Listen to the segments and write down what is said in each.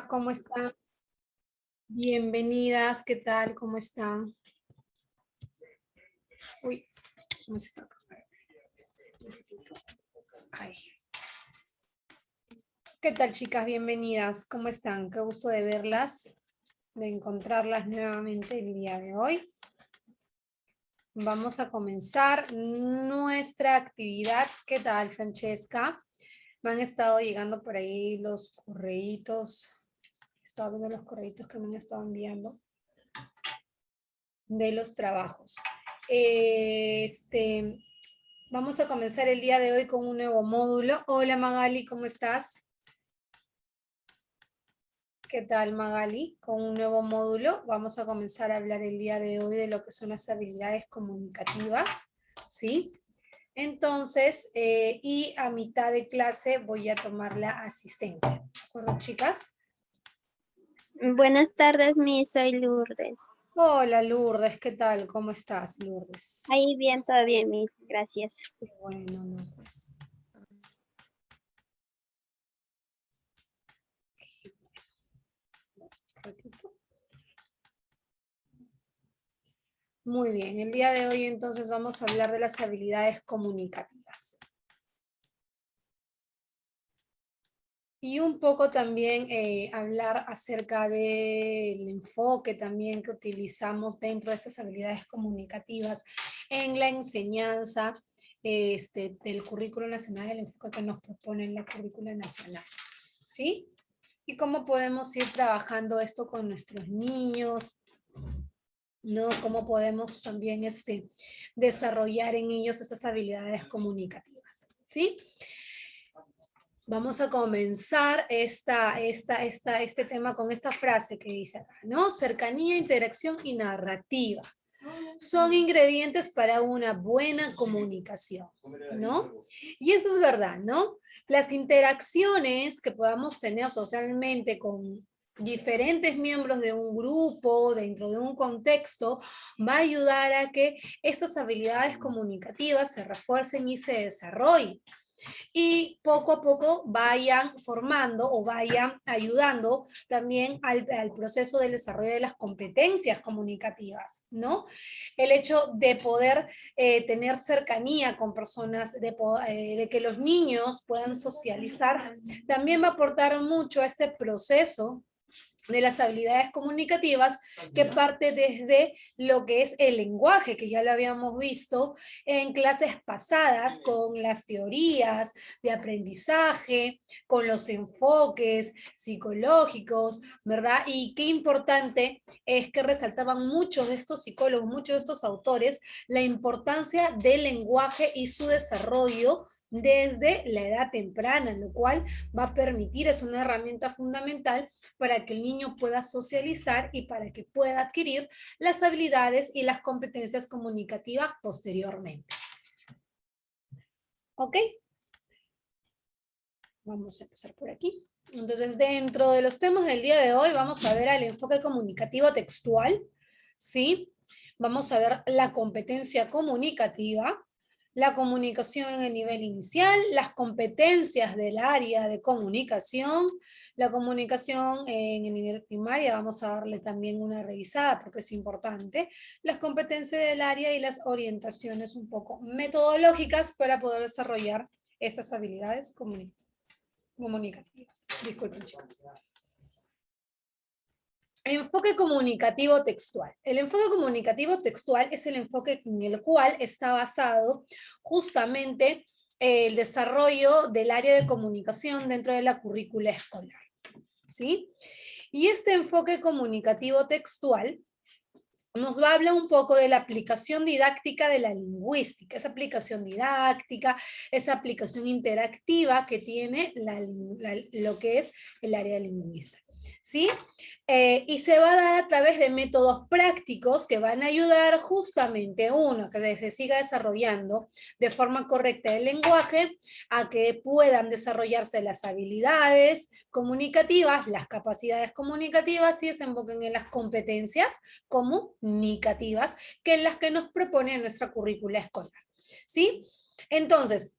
¿Cómo están? Bienvenidas, ¿qué tal? ¿Cómo están? Uy, ¿cómo se está? Ay. ¿Qué tal, chicas? Bienvenidas, ¿cómo están? Qué gusto de verlas, de encontrarlas nuevamente el día de hoy. Vamos a comenzar nuestra actividad. ¿Qué tal, Francesca? Me han estado llegando por ahí los correitos. Estaba viendo los correitos que me han estado enviando de los trabajos. Vamos a comenzar el día de hoy con un nuevo módulo. Hola Magali, ¿cómo estás? ¿Qué tal Magali? Con un nuevo módulo vamos a comenzar a hablar el día de hoy de lo que son las habilidades comunicativas, ¿sí? Entonces, y a mitad de clase voy a tomar la asistencia. ¿De acuerdo, chicas? Buenas tardes, Miss, soy Lourdes. Hola Lourdes, ¿qué tal? ¿Cómo estás, Lourdes? Ahí bien, todo bien, Miss, gracias. Qué bueno, Lourdes. Ratito. Muy bien, el día de hoy entonces vamos a hablar de las habilidades comunicativas. Y un poco también hablar acerca del enfoque también que utilizamos dentro de estas habilidades comunicativas en la enseñanza del currículo nacional, el enfoque que nos propone la currícula nacional. ¿Sí? Y cómo podemos ir trabajando esto con nuestros niños, ¿no? Cómo podemos también desarrollar en ellos estas habilidades comunicativas, ¿sí? Vamos a comenzar este tema con esta frase que dice acá, ¿no? Cercanía, interacción y narrativa son ingredientes para una buena comunicación, ¿no? Y eso es verdad, ¿no? Las interacciones que podamos tener socialmente con diferentes miembros de un grupo, dentro de un contexto, va a ayudar a que estas habilidades comunicativas se refuercen y se desarrollen. Y poco a poco vayan formando o vayan ayudando también al proceso del desarrollo de las competencias comunicativas, ¿no? El hecho de poder tener cercanía con personas, de que los niños puedan socializar, también va a aportar mucho a este proceso de las habilidades comunicativas que parte desde lo que es el lenguaje, que ya lo habíamos visto en clases pasadas con las teorías de aprendizaje, con los enfoques psicológicos, ¿verdad? Y qué importante es que resaltaban muchos de estos psicólogos, muchos de estos autores, la importancia del lenguaje y su desarrollo desde la edad temprana, lo cual va a permitir, es una herramienta fundamental para que el niño pueda socializar y para que pueda adquirir las habilidades y las competencias comunicativas posteriormente. ¿Ok? Vamos a empezar por aquí. Entonces, dentro de los temas del día de hoy, vamos a ver el enfoque comunicativo textual, ¿sí? Vamos a ver la competencia comunicativa, la comunicación en el nivel inicial, las competencias del área de comunicación, la comunicación en el nivel primaria, vamos a darle también una revisada porque es importante, las competencias del área y las orientaciones un poco metodológicas para poder desarrollar estas habilidades comunicativas. Disculpen, chicos. Enfoque comunicativo textual. El enfoque comunicativo textual es el enfoque en el cual está basado justamente el desarrollo del área de comunicación dentro de la currícula escolar. ¿Sí? Y este enfoque comunicativo textual nos va a hablar un poco de la aplicación didáctica de la lingüística, esa aplicación didáctica, esa aplicación interactiva que tiene lo que es el área lingüística. ¿Sí? Y se va a dar a través de métodos prácticos que van a ayudar justamente, uno, que se siga desarrollando de forma correcta el lenguaje, a que puedan desarrollarse las habilidades comunicativas, las capacidades comunicativas y se enfoquen en las competencias comunicativas, que es las que nos propone nuestra currícula escolar. ¿Sí? Entonces,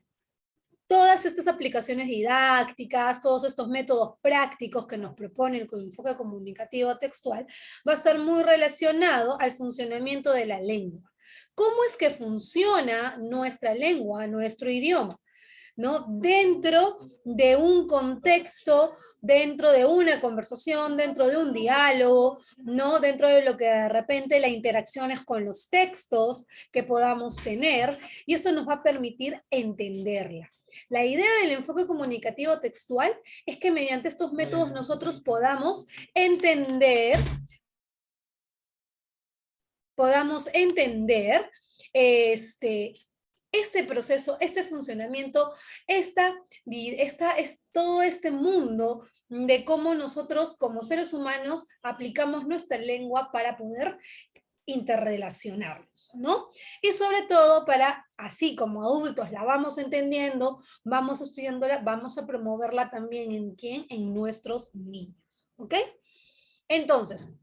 todas estas aplicaciones didácticas, todos estos métodos prácticos que nos propone el enfoque comunicativo textual, va a estar muy relacionado al funcionamiento de la lengua. ¿Cómo es que funciona nuestra lengua, nuestro idioma? ¿No? Dentro de un contexto, dentro de una conversación, dentro de un diálogo, ¿no? Dentro de lo que de repente la interacción es con los textos que podamos tener, y eso nos va a permitir entenderla. La idea del enfoque comunicativo textual es que mediante estos métodos nosotros podamos entender este proceso, este funcionamiento, todo este mundo de cómo nosotros como seres humanos aplicamos nuestra lengua para poder interrelacionarnos, ¿no? Y sobre todo para, así como adultos la vamos entendiendo, vamos estudiándola, vamos a promoverla también ¿en quién? En nuestros niños, ¿ok? Entonces,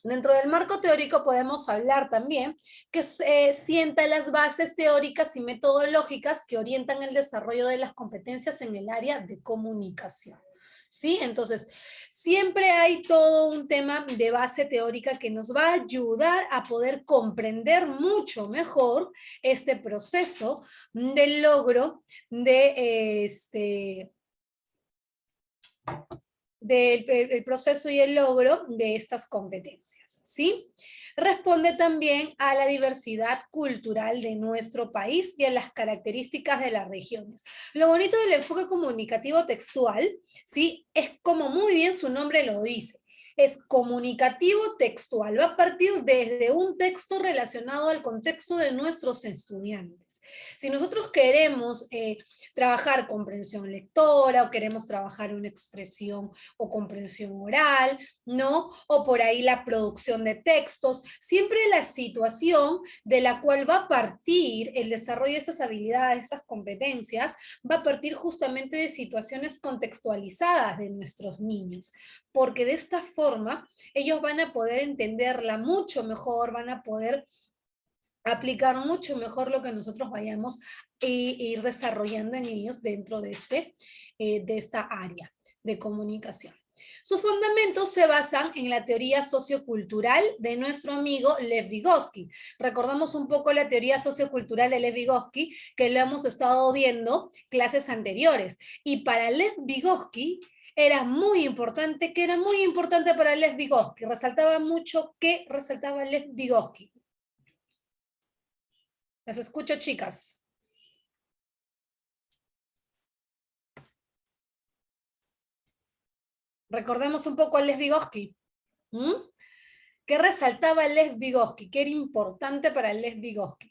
dentro del marco teórico podemos hablar también que sienta las bases teóricas y metodológicas que orientan el desarrollo de las competencias en el área de comunicación. ¿Sí? Entonces, siempre hay todo un tema de base teórica que nos va a ayudar a poder comprender mucho mejor este proceso del logro del proceso y el logro de estas competencias, ¿sí? Responde también a la diversidad cultural de nuestro país y a las características de las regiones. Lo bonito del enfoque comunicativo textual, ¿sí? Es como muy bien su nombre lo dice. Es comunicativo textual, va a partir desde un texto relacionado al contexto de nuestros estudiantes. Si nosotros queremos trabajar comprensión lectora o queremos trabajar una expresión o comprensión oral, ¿no? O por ahí la producción de textos, siempre la situación de la cual va a partir el desarrollo de estas habilidades, estas competencias, va a partir justamente de situaciones contextualizadas de nuestros niños, porque de esta forma ellos van a poder entenderla mucho mejor, van a poder aplicar mucho mejor lo que nosotros vayamos a ir desarrollando en ellos dentro de esta área de comunicación. Sus fundamentos se basan en la teoría sociocultural de nuestro amigo Lev Vygotsky. Recordamos un poco la teoría sociocultural de Lev Vygotsky, que lo hemos estado viendo clases anteriores. Y para Lev Vygotsky era muy importante, que era muy importante para Lev Vygotsky. Resaltaba mucho que resaltaba Lev Vygotsky. Las escucho, chicas. Recordemos un poco a Lev Vygotsky. ¿Qué resaltaba Lev Vygotsky? ¿Qué era importante para Lev Vygotsky?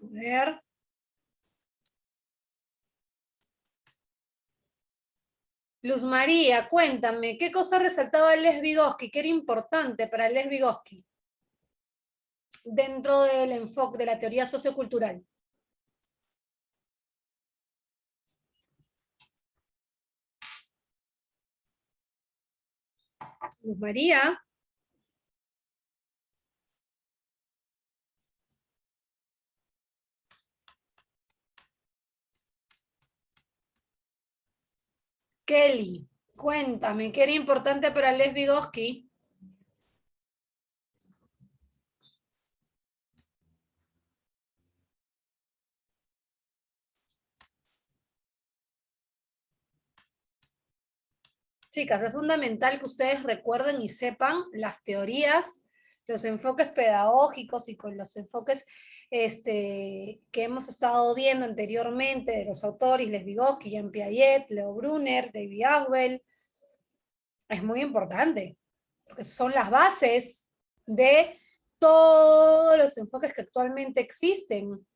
A ver. Luz María, cuéntame, ¿qué cosa resaltaba Lev Vygotsky? ¿Qué era importante para Lev Vygotsky dentro del enfoque de la teoría sociocultural? Luz María. Kelly, cuéntame, ¿qué era importante para Lev Vygotsky? Chicas, es fundamental que ustedes recuerden y sepan las teorías, los enfoques pedagógicos y con los enfoques que hemos estado viendo anteriormente de los autores Lev Vygotsky, Jean Piaget, Leo Brunner, David Ausubel. Es muy importante, porque son las bases de todos los enfoques que actualmente existen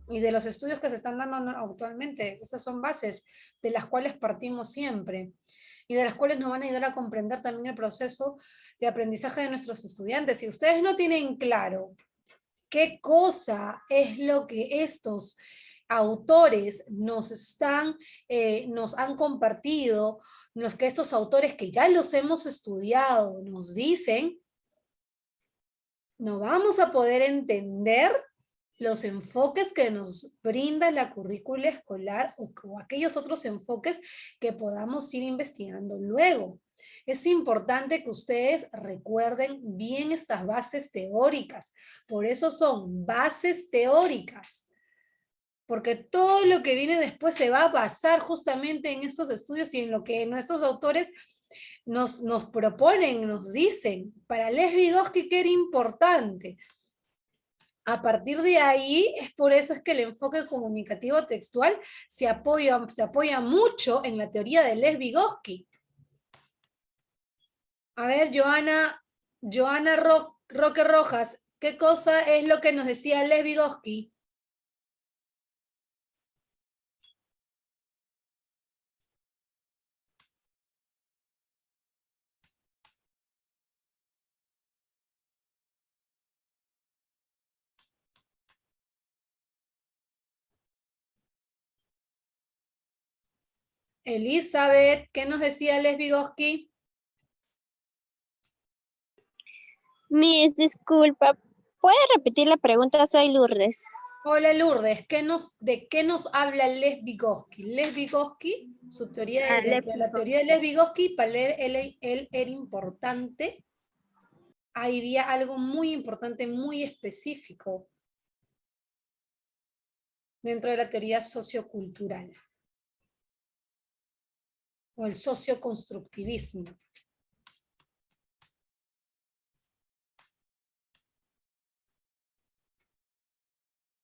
y de los estudios que se están dando actualmente. Esas son bases de las cuales partimos siempre y de las cuales nos van a ayudar a comprender también el proceso de aprendizaje de nuestros estudiantes. Si ustedes no tienen claro qué cosa es lo que estos autores nos han compartido, que estos autores que ya los hemos estudiado nos dicen, no vamos a poder entender los enfoques que nos brinda la currícula escolar o aquellos otros enfoques que podamos ir investigando luego. Es importante que ustedes recuerden bien estas bases teóricas. Por eso son bases teóricas. Porque todo lo que viene después se va a basar justamente en estos estudios y en lo que nuestros autores nos proponen, nos dicen. Para Lev Vygotsky, que era importante. A partir de ahí, es por eso es que el enfoque comunicativo textual se apoya mucho en la teoría de Lev Vygotsky. A ver, Joana Roque Rojas, ¿qué cosa es lo que nos decía Lev Vygotsky? Elizabeth, ¿qué nos decía Lev Vygotsky? Miss, disculpa, ¿puede repetir la pregunta? Soy Lourdes. Hola Lourdes, ¿de qué nos habla Lev Vygotsky? Lev Vygotsky, su teoría la teoría de Lev Vygotsky, para él era importante. Ahí había algo muy importante, muy específico dentro de la teoría sociocultural o el socioconstructivismo.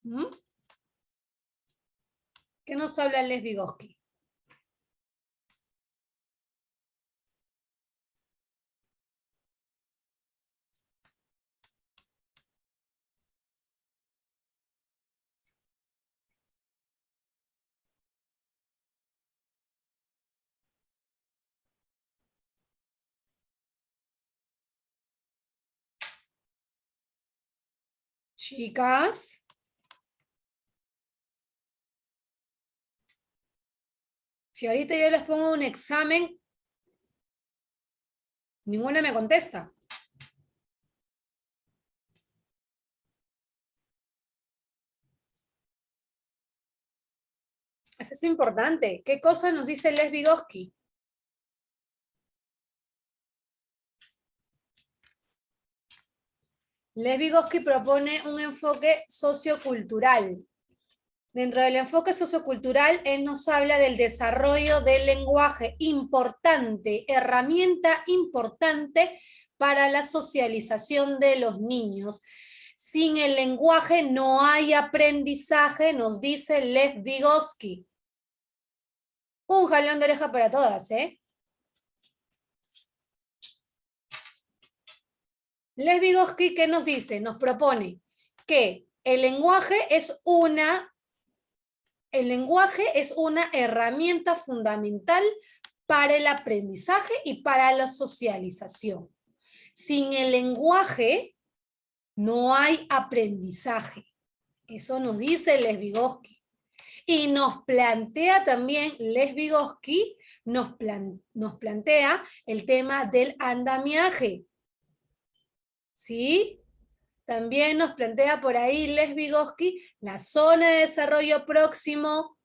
¿Mm? ¿Qué nos habla Lev Vygotsky? Chicas. Si ahorita yo les pongo un examen, ninguna me contesta. Eso es importante. ¿Qué cosa nos dice Lev Vygotsky? Lev Vygotsky propone un enfoque sociocultural. Dentro del enfoque sociocultural, él nos habla del desarrollo del lenguaje, importante, herramienta importante para la socialización de los niños. Sin el lenguaje no hay aprendizaje, nos dice Lev Vygotsky. Un jalón de oreja para todas, ¿eh? Lev Vygotsky, ¿qué nos dice? Nos propone que el lenguaje es una herramienta fundamental para el aprendizaje y para la socialización. Sin el lenguaje no hay aprendizaje. Eso nos dice Lev Vygotsky. Y nos plantea también, Lev Vygotsky nos plantea el tema del andamiaje. ¿Sí? También nos plantea por ahí Lev Vygotsky la zona de desarrollo próximo.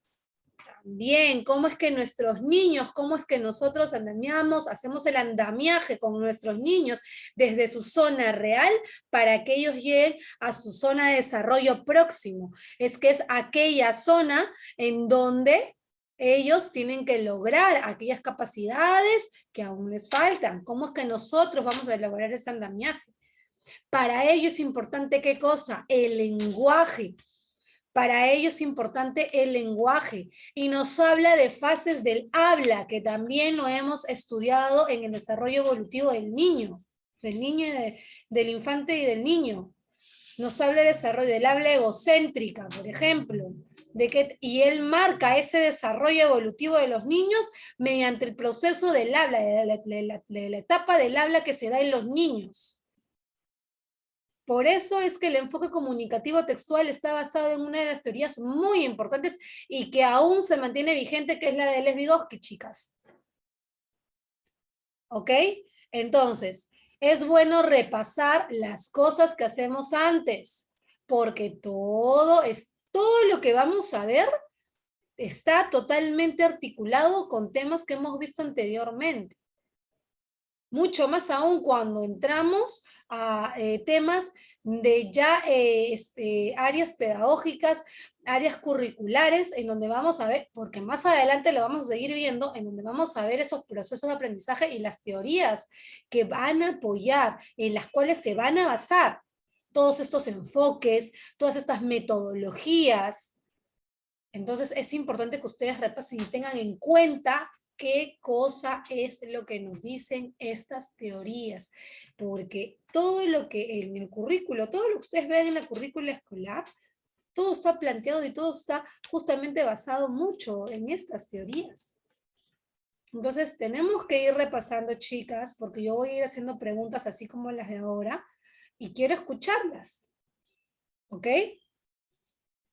También, cómo es que nuestros niños, cómo es que nosotros andamiamos, hacemos el andamiaje con nuestros niños desde su zona real para que ellos lleguen a su zona de desarrollo próximo. Es que es aquella zona en donde ellos tienen que lograr aquellas capacidades que aún les faltan. ¿Cómo es que nosotros vamos a elaborar ese andamiaje? Para ello es importante, ¿qué cosa? El lenguaje. Para ello es importante el lenguaje. Y nos habla de fases del habla, que también lo hemos estudiado en el desarrollo evolutivo del niño del infante y del niño. Nos habla del desarrollo del habla egocéntrica, por ejemplo. Y él marca ese desarrollo evolutivo de los niños mediante el proceso del habla, de la etapa del habla que se da en los niños. Por eso es que el enfoque comunicativo textual está basado en una de las teorías muy importantes y que aún se mantiene vigente, que es la de Lev-Vygotsky, chicas. ¿Ok? Entonces, es bueno repasar las cosas que hacemos antes, porque todo lo que vamos a ver está totalmente articulado con temas que hemos visto anteriormente. Mucho más aún cuando entramos a temas de ya áreas pedagógicas, áreas curriculares, en donde vamos a ver, porque más adelante lo vamos a seguir viendo, en donde vamos a ver esos procesos de aprendizaje y las teorías que van a apoyar, en las cuales se van a basar todos estos enfoques, todas estas metodologías. Entonces es importante que ustedes repasen y tengan en cuenta qué cosa es lo que nos dicen estas teorías, porque todo lo que en el currículo, todo lo que ustedes ven en la currícula escolar, todo está planteado y todo está justamente basado mucho en estas teorías. Entonces tenemos que ir repasando, chicas, porque yo voy a ir haciendo preguntas así como las de ahora, y quiero escucharlas, ¿ok?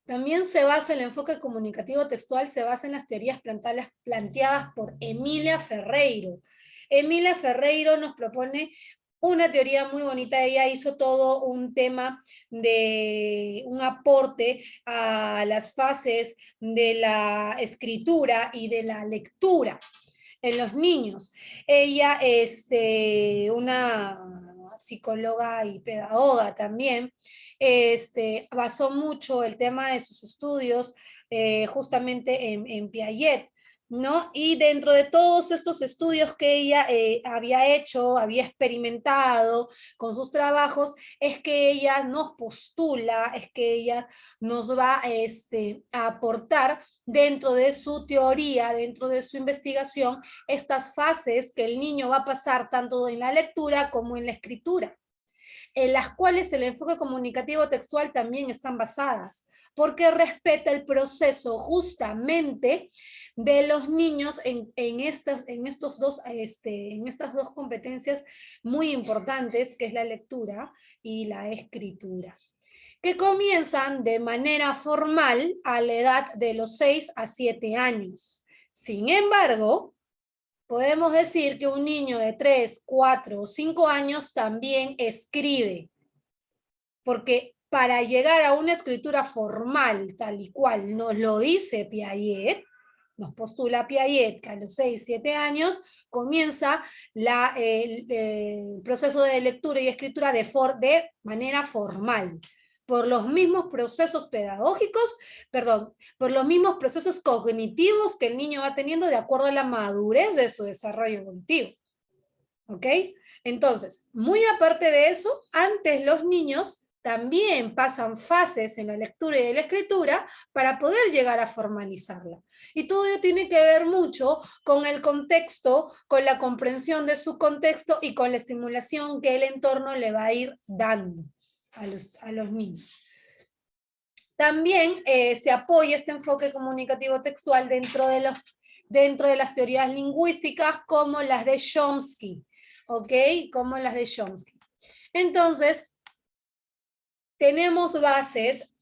También se basa el enfoque comunicativo textual, se basa en las teorías planteadas por Emilia Ferreiro. Emilia Ferreiro nos propone una teoría muy bonita. Ella hizo todo un tema de un aporte a las fases de la escritura y de la lectura en los niños. Ella, una psicóloga y pedagoga también, basó mucho el tema de sus estudios justamente en Piaget, ¿no? Y dentro de todos estos estudios que ella había hecho, había experimentado con sus trabajos, es que ella nos postula, es que ella nos va a aportar dentro de su teoría, dentro de su investigación, estas fases que el niño va a pasar tanto en la lectura como en la escritura, en las cuales el enfoque comunicativo textual también están basadas, porque respeta el proceso justamente de los niños en estas dos competencias muy importantes, que es la lectura y la escritura, que comienzan de manera formal a la edad de los 6 a 7 años. Sin embargo, podemos decir que un niño de 3, 4 o 5 años también escribe, porque para llegar a una escritura formal, tal y cual nos lo dice Piaget, nos postula Piaget, que a los 6, 7 años comienza el proceso de lectura y escritura de manera formal, por los mismos procesos pedagógicos, por los mismos procesos cognitivos que el niño va teniendo de acuerdo a la madurez de su desarrollo cognitivo. ¿Ok? Entonces, muy aparte de eso, antes los niños también pasan fases en la lectura y en la escritura para poder llegar a formalizarla. Y todo ello tiene que ver mucho con el contexto, con la comprensión de su contexto y con la estimulación que el entorno le va a ir dando a los niños. También se apoya este enfoque comunicativo textual dentro de las teorías lingüísticas como las de Chomsky, ¿ok? Como las de Chomsky. Entonces, tenemos bases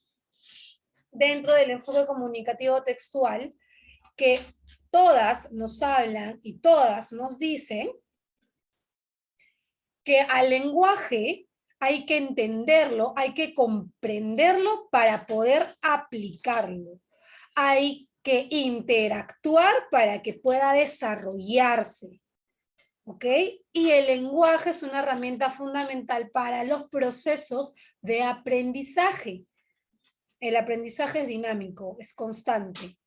dentro del enfoque comunicativo textual que todas nos hablan y todas nos dicen que al lenguaje hay que entenderlo, hay que comprenderlo para poder aplicarlo. Hay que interactuar para que pueda desarrollarse. ¿Ok? Y el lenguaje es una herramienta fundamental para los procesos de aprendizaje. El aprendizaje es dinámico, es constante.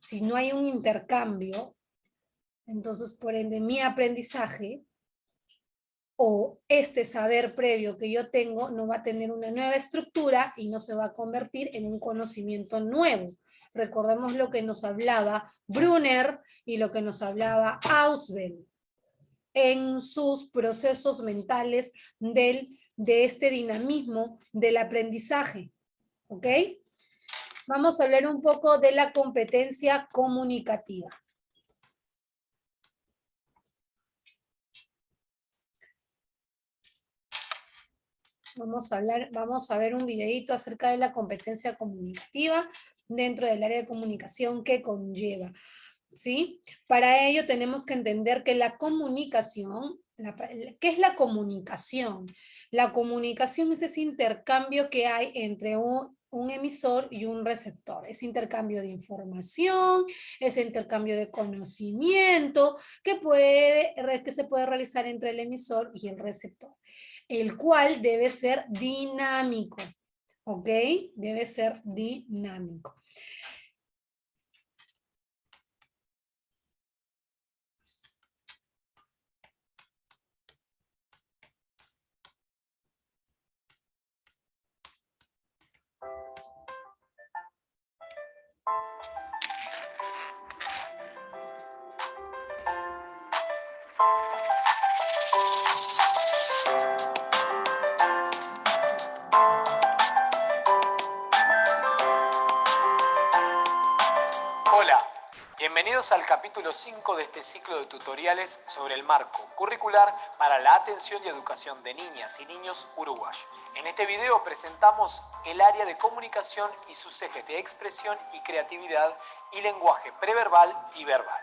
Si no hay un intercambio, entonces por ende mi aprendizaje o este saber previo que yo tengo no va a tener una nueva estructura y no se va a convertir en un conocimiento nuevo. Recordemos lo que nos hablaba Brunner y lo que nos hablaba Ausubel en sus procesos mentales de este dinamismo del aprendizaje. ¿Ok? Vamos a hablar un poco de la competencia comunicativa. Vamos a ver un videito acerca de la competencia comunicativa dentro del área de comunicación que conlleva, ¿sí? Para ello tenemos que entender que la comunicación, ¿qué es la comunicación? La comunicación es ese intercambio que hay entre un emisor y un receptor, ese intercambio de información, ese intercambio de conocimiento que se puede realizar entre el emisor y el receptor, el cual debe ser dinámico, ¿ok? Debe ser dinámico. Hola, bienvenidos al capítulo 5 de este ciclo de tutoriales sobre el marco curricular para la atención y educación de niñas y niños uruguayos. En este video presentamos el área de comunicación y sus ejes de expresión y creatividad y lenguaje preverbal y verbal.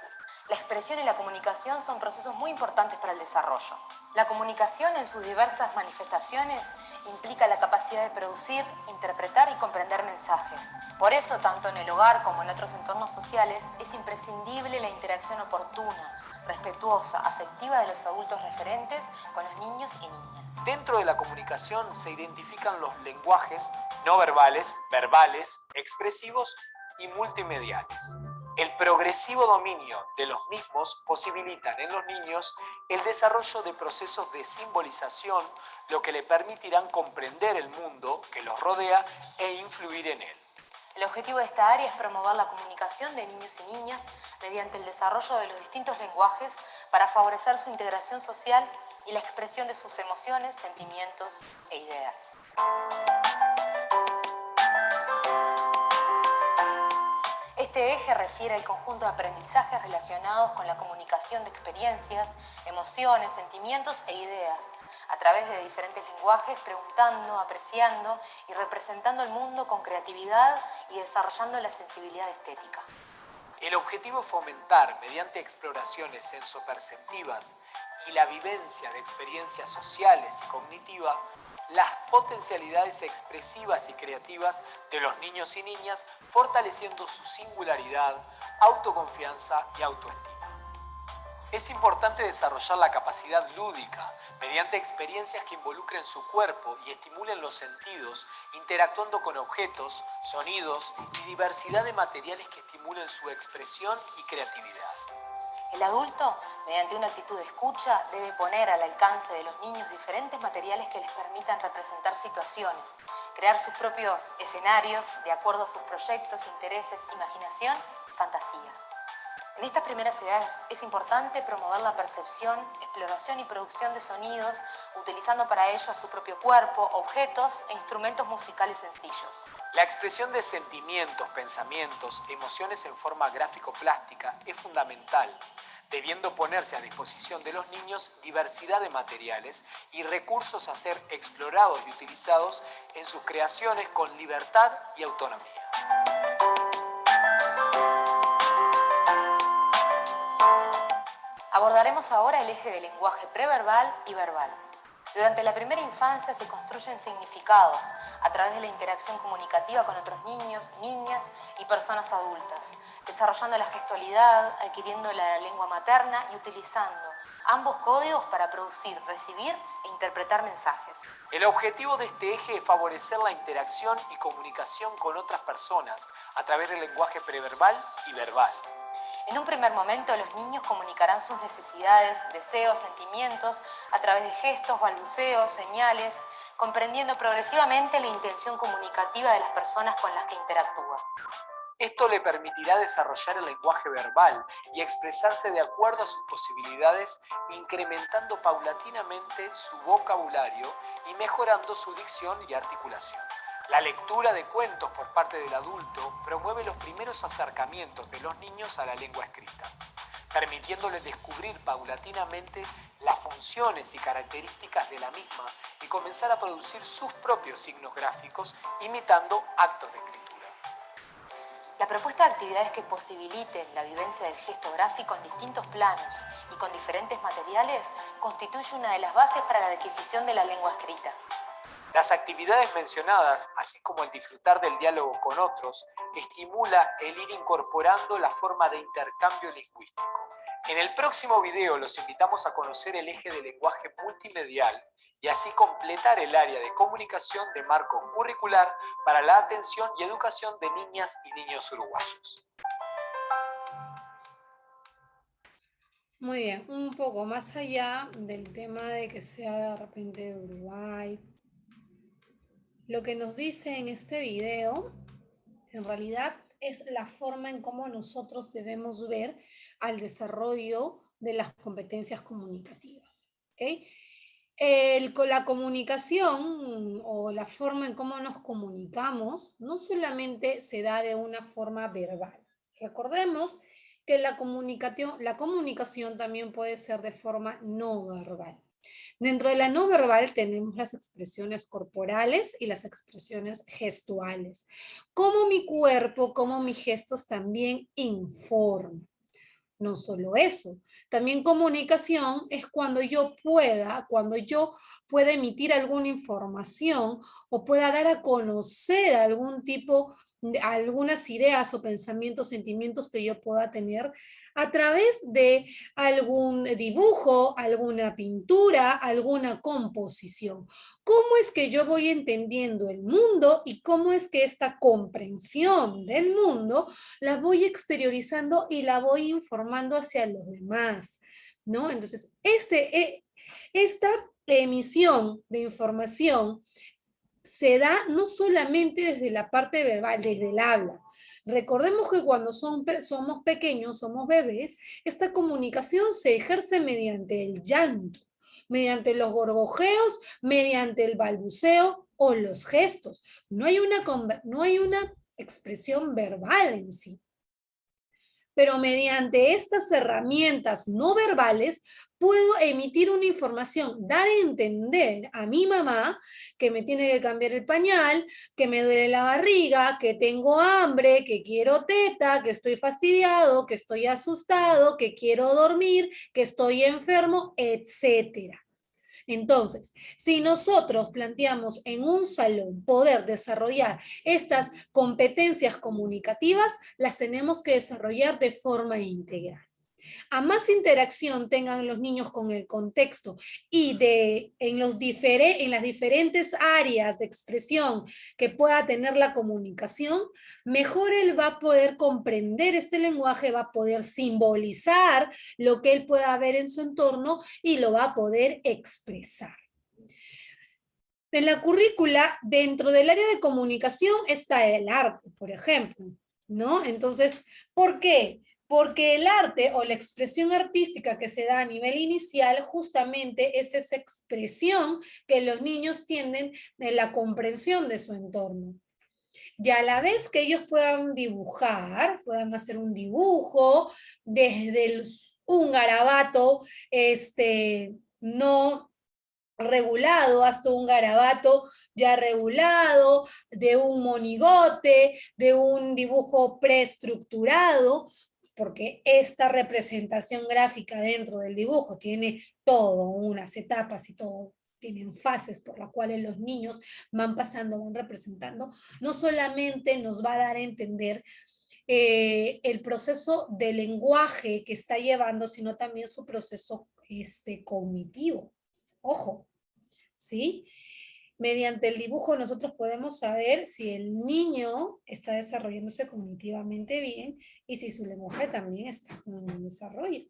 La expresión y la comunicación son procesos muy importantes para el desarrollo. La comunicación en sus diversas manifestaciones implica la capacidad de producir, interpretar y comprender mensajes. Por eso, tanto en el hogar como en otros entornos sociales, es imprescindible la interacción oportuna, respetuosa, afectiva de los adultos referentes con los niños y niñas. Dentro de la comunicación se identifican los lenguajes no verbales, verbales, expresivos y multimediales. El progresivo dominio de los mismos posibilitan en los niños el desarrollo de procesos de simbolización, lo que le permitirán comprender el mundo que los rodea e influir en él. El objetivo de esta área es promover la comunicación de niños y niñas mediante el desarrollo de los distintos lenguajes para favorecer su integración social y la expresión de sus emociones, sentimientos e ideas. Este eje refiere al conjunto de aprendizajes relacionados con la comunicación de experiencias, emociones, sentimientos e ideas, a través de diferentes lenguajes, preguntando, apreciando y representando el mundo con creatividad y desarrollando la sensibilidad estética. El objetivo es fomentar, mediante exploraciones sensoperceptivas y la vivencia de experiencias sociales y cognitivas, las potencialidades expresivas y creativas de los niños y niñas, fortaleciendo su singularidad, autoconfianza y autoestima. Es importante desarrollar la capacidad lúdica mediante experiencias que involucren su cuerpo y estimulen los sentidos, interactuando con objetos, sonidos y diversidad de materiales que estimulen su expresión y creatividad. El adulto, mediante una actitud de escucha, debe poner al alcance de los niños diferentes materiales que les permitan representar situaciones, crear sus propios escenarios de acuerdo a sus proyectos, intereses, imaginación y fantasía. En estas primeras edades es importante promover la percepción, exploración y producción de sonidos, utilizando para ello su propio cuerpo, objetos e instrumentos musicales sencillos. La expresión de sentimientos, pensamientos, emociones en forma gráfico-plástica es fundamental, debiendo ponerse a disposición de los niños diversidad de materiales y recursos a ser explorados y utilizados en sus creaciones con libertad y autonomía. Abordaremos ahora el eje del lenguaje preverbal y verbal. Durante la primera infancia se construyen significados a través de la interacción comunicativa con otros niños, niñas y personas adultas, desarrollando la gestualidad, adquiriendo la lengua materna y utilizando ambos códigos para producir, recibir e interpretar mensajes. El objetivo de este eje es favorecer la interacción y comunicación con otras personas a través del lenguaje preverbal y verbal. En un primer momento, los niños comunicarán sus necesidades, deseos, sentimientos a través de gestos, balbuceos, señales, comprendiendo progresivamente la intención comunicativa de las personas con las que interactúa. Esto le permitirá desarrollar el lenguaje verbal y expresarse de acuerdo a sus posibilidades, incrementando paulatinamente su vocabulario y mejorando su dicción y articulación. La lectura de cuentos por parte del adulto promueve los primeros acercamientos de los niños a la lengua escrita, permitiéndoles descubrir paulatinamente la las funciones y características de la misma y comenzar a producir sus propios signos gráficos imitando actos de escritura. La propuesta de actividades que posibiliten la vivencia del gesto gráfico en distintos planos y con diferentes materiales constituye una de las bases para la adquisición de la lengua escrita. Las actividades mencionadas, así como el disfrutar del diálogo con otros, estimula el ir incorporando la forma de intercambio lingüístico. En el próximo video los invitamos a conocer el eje de lenguaje multimedial y así completar el área de comunicación de marco curricular para la atención y educación de niñas y niños uruguayos. Muy bien, un poco más allá del tema de que sea de repente de Uruguay. Lo que nos dice en este video, en realidad, es la forma en cómo nosotros debemos ver al desarrollo de las competencias comunicativas. ¿Okay? La comunicación o la forma en cómo nos comunicamos no solamente se da de una forma verbal. Recordemos que la comunicación también puede ser de forma no verbal. Dentro de la no verbal tenemos las expresiones corporales y las expresiones gestuales. Cómo mi cuerpo, cómo mis gestos también informan. No solo eso, también comunicación es cuando yo pueda emitir alguna información o pueda dar a conocer algunas ideas o pensamientos, sentimientos que yo pueda tener a través de algún dibujo, alguna pintura, alguna composición. ¿Cómo es que yo voy entendiendo el mundo y cómo es que esta comprensión del mundo la voy exteriorizando y la voy informando hacia los demás, ¿no? Entonces, esta emisión de información se da no solamente desde la parte verbal, desde el habla. Recordemos que cuando somos pequeños, somos bebés, esta comunicación se ejerce mediante el llanto, mediante los gorgojeos, mediante el balbuceo o los gestos. No hay una expresión verbal en sí. Pero mediante estas herramientas no verbales puedo emitir una información, dar a entender a mi mamá que me tiene que cambiar el pañal, que me duele la barriga, que tengo hambre, que quiero teta, que estoy fastidiado, que estoy asustado, que quiero dormir, que estoy enfermo, etcétera. Entonces, si nosotros planteamos en un salón poder desarrollar estas competencias comunicativas, las tenemos que desarrollar de forma integral. A más interacción tengan los niños con el contexto y en las diferentes áreas de expresión que pueda tener la comunicación, mejor él va a poder comprender este lenguaje, va a poder simbolizar lo que él pueda ver en su entorno y lo va a poder expresar. En la currícula, dentro del área de comunicación está el arte, por ejemplo, ¿no? Entonces, ¿por qué? Porque el arte o la expresión artística que se da a nivel inicial justamente es esa expresión que los niños tienen de la comprensión de su entorno. Y a la vez que ellos puedan dibujar, puedan hacer un dibujo desde un garabato no regulado hasta un garabato ya regulado, de un monigote, de un dibujo preestructurado, porque esta representación gráfica dentro del dibujo tiene todo, unas etapas y todo, tienen fases por las cuales los niños van pasando, van representando, no solamente nos va a dar a entender el proceso de lenguaje que está llevando, sino también su proceso cognitivo. Ojo, ¿sí? Mediante el dibujo nosotros podemos saber si el niño está desarrollándose cognitivamente bien y si su lenguaje también está en desarrollo.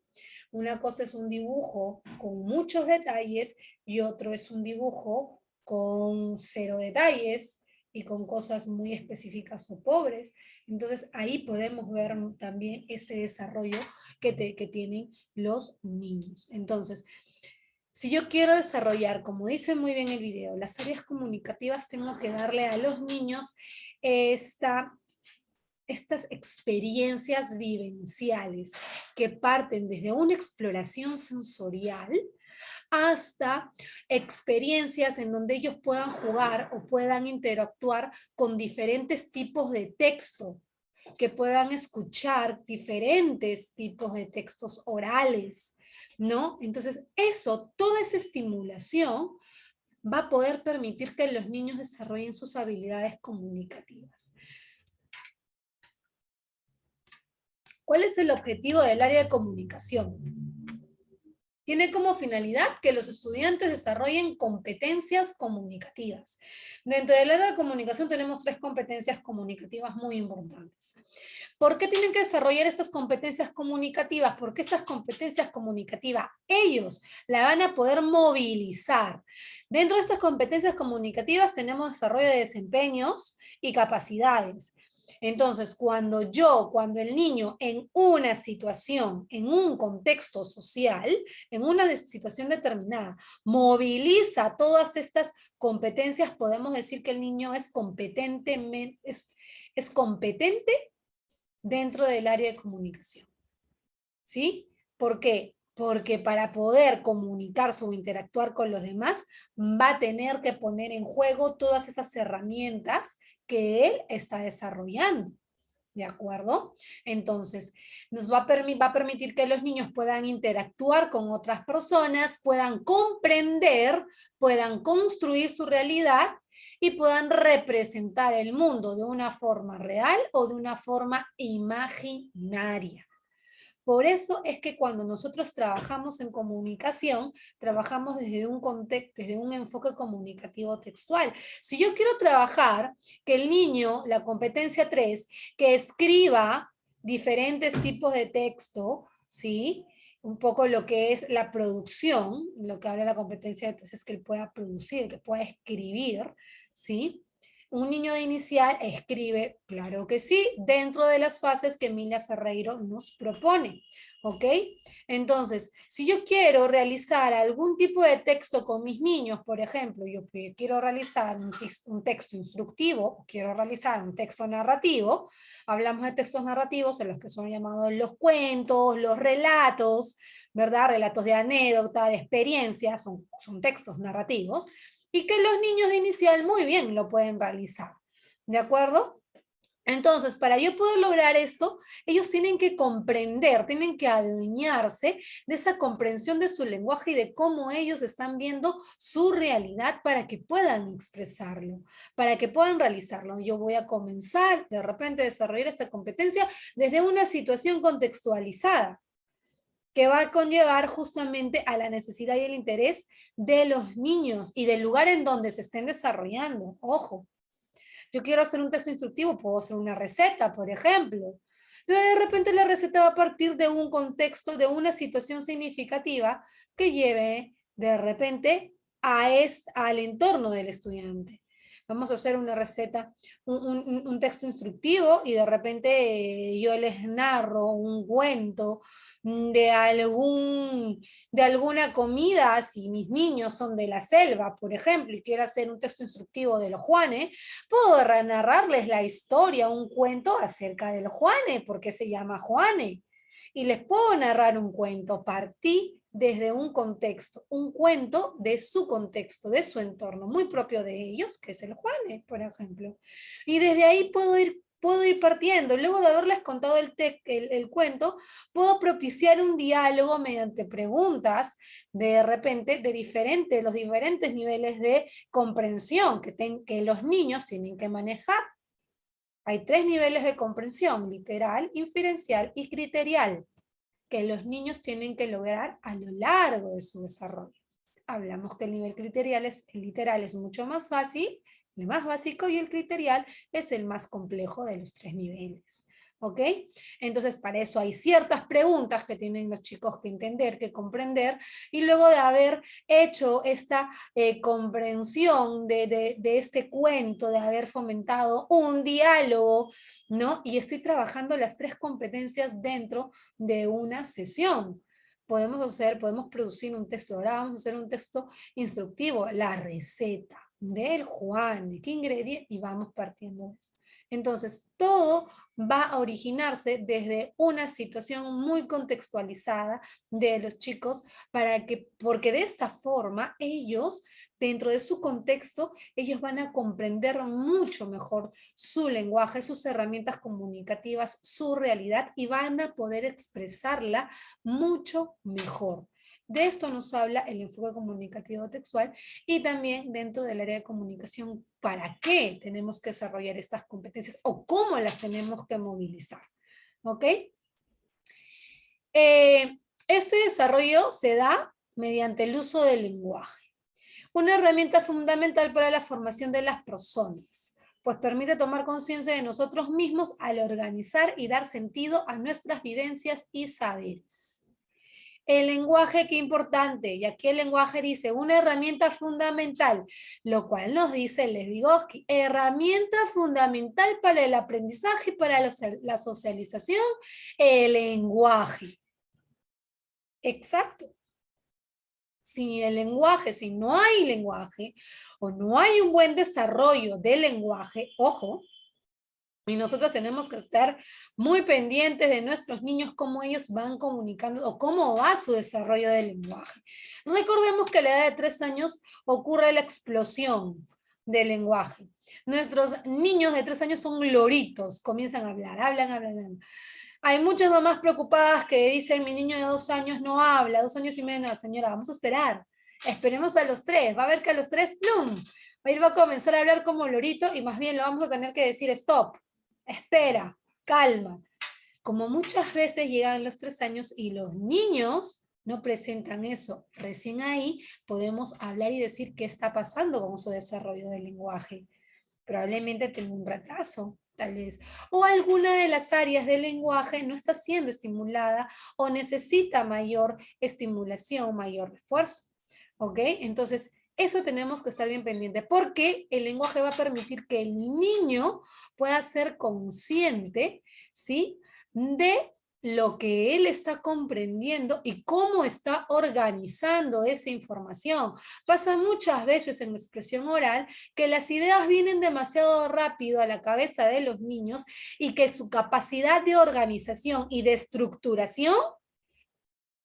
Una cosa es un dibujo con muchos detalles y otro es un dibujo con 0 detalles y con cosas muy específicas o pobres. Entonces ahí podemos ver también ese desarrollo que tienen los niños. Entonces, si yo quiero desarrollar, como dice muy bien el video, las áreas comunicativas, tengo que darle a los niños estas experiencias vivenciales que parten desde una exploración sensorial hasta experiencias en donde ellos puedan jugar o puedan interactuar con diferentes tipos de texto, que puedan escuchar diferentes tipos de textos orales, ¿no? Entonces, toda esa estimulación va a poder permitir que los niños desarrollen sus habilidades comunicativas. ¿Cuál es el objetivo del área de comunicación? Tiene como finalidad que los estudiantes desarrollen competencias comunicativas. Dentro del área de comunicación tenemos 3 competencias comunicativas muy importantes. ¿Por qué tienen que desarrollar estas competencias comunicativas? Porque estas competencias comunicativas ellos la van a poder movilizar. Dentro de estas competencias comunicativas tenemos desarrollo de desempeños y capacidades. Entonces, cuando el niño en una situación, en un contexto social, en una situación determinada, moviliza todas estas competencias, podemos decir que el niño es competente dentro del área de comunicación. ¿Sí? ¿Por qué? Porque para poder comunicarse o interactuar con los demás, va a tener que poner en juego todas esas herramientas que él está desarrollando. ¿De acuerdo? Entonces, va a permitir que los niños puedan interactuar con otras personas, puedan comprender, puedan construir su realidad y puedan representar el mundo de una forma real o de una forma imaginaria. Por eso es que cuando nosotros trabajamos en comunicación, trabajamos desde un contexto, desde un enfoque comunicativo textual. Si yo quiero trabajar que el niño, la competencia 3, que escriba diferentes tipos de texto, ¿sí? Un poco lo que es la producción, lo que habla la competencia 3 es que él pueda producir, que pueda escribir, ¿sí? Un niño de inicial escribe, claro que sí, dentro de las fases que Emilia Ferreiro nos propone, ¿ok? Entonces, si yo quiero realizar algún tipo de texto con mis niños, por ejemplo, yo quiero realizar un texto instructivo, quiero realizar un texto narrativo, hablamos de textos narrativos en los que son llamados los cuentos, los relatos, ¿verdad? Relatos de anécdota, de experiencia, son textos narrativos, y que los niños de inicial muy bien lo pueden realizar, ¿de acuerdo? Entonces, para yo poder lograr esto, ellos tienen que comprender, tienen que adueñarse de esa comprensión de su lenguaje y de cómo ellos están viendo su realidad para que puedan expresarlo, para que puedan realizarlo. Yo voy a comenzar de repente a desarrollar esta competencia desde una situación contextualizada, que va a conllevar justamente a la necesidad y el interés de los niños y del lugar en donde se estén desarrollando. Ojo, yo quiero hacer un texto instructivo, puedo hacer una receta, por ejemplo, pero de repente la receta va a partir de un contexto, de una situación significativa que lleve de repente al entorno del estudiante. Vamos a hacer una receta, un texto instructivo y de repente yo les narro un cuento de alguna comida, si mis niños son de la selva, por ejemplo, y quiero hacer un texto instructivo de los Juanes, puedo narrarles la historia, un cuento acerca de los Juanes, porque se llama Juanes, y les puedo narrar un cuento, partí desde un contexto, un cuento de su contexto, de su entorno, muy propio de ellos, que es el Juanes, por ejemplo. Y desde ahí puedo ir partiendo. Luego de haberles contado el cuento, puedo propiciar un diálogo mediante preguntas, de repente, de los diferentes niveles de comprensión que los niños tienen que manejar. Hay 3 niveles de comprensión: literal, inferencial y criterial, que los niños tienen que lograr a lo largo de su desarrollo. Hablamos que el nivel literal es mucho más fácil, el más básico, y el criterial es el más complejo de los 3 niveles. ¿Ok? Entonces, para eso hay ciertas preguntas que tienen los chicos que entender, que comprender, y luego de haber hecho esta comprensión de este cuento, de haber fomentado un diálogo, ¿no? Y estoy trabajando las 3 competencias dentro de una sesión. Podemos producir un texto. Ahora vamos a hacer un texto instructivo, la receta del Juan, qué ingredientes, y vamos partiendo de eso. Entonces, todo va a originarse desde una situación muy contextualizada de los chicos porque de esta forma ellos, dentro de su contexto, ellos van a comprender mucho mejor su lenguaje, sus herramientas comunicativas, su realidad y van a poder expresarla mucho mejor. De esto nos habla el enfoque comunicativo textual y también dentro del área de comunicación, ¿para qué tenemos que desarrollar estas competencias o cómo las tenemos que movilizar? ¿Ok? Este desarrollo se da mediante el uso del lenguaje. Una herramienta fundamental para la formación de las personas, pues permite tomar conciencia de nosotros mismos al organizar y dar sentido a nuestras vivencias y saberes. El lenguaje, qué importante, y aquí el lenguaje dice una herramienta fundamental, lo cual nos dice Lev Vygotsky, herramienta fundamental para el aprendizaje y para la socialización, el lenguaje. Exacto. Sin el lenguaje, si no hay lenguaje, o no hay un buen desarrollo del lenguaje, ojo, y nosotros tenemos que estar muy pendientes de nuestros niños, cómo ellos van comunicando o cómo va su desarrollo del lenguaje. Recordemos que a la edad de 3 años ocurre la explosión del lenguaje. Nuestros niños de 3 años son loritos, comienzan a hablar, hablan. Hay muchas mamás preocupadas que dicen, mi niño de 2 años no habla, 2 años y medio, no, señora, vamos a esperar. Esperemos a los 3, va a ver que a los 3, ¡plum! Él va a comenzar a hablar como lorito y más bien le vamos a tener que decir stop. Espera, calma. Como muchas veces llegan los 3 años y los niños no presentan eso, recién ahí podemos hablar y decir qué está pasando con su desarrollo del lenguaje. Probablemente tenga un retraso, tal vez. O alguna de las áreas del lenguaje no está siendo estimulada o necesita mayor estimulación, mayor refuerzo. ¿Ok? Entonces, eso tenemos que estar bien pendiente porque el lenguaje va a permitir que el niño pueda ser consciente, ¿sí? De lo que él está comprendiendo y cómo está organizando esa información. Pasa muchas veces en la expresión oral que las ideas vienen demasiado rápido a la cabeza de los niños y que su capacidad de organización y de estructuración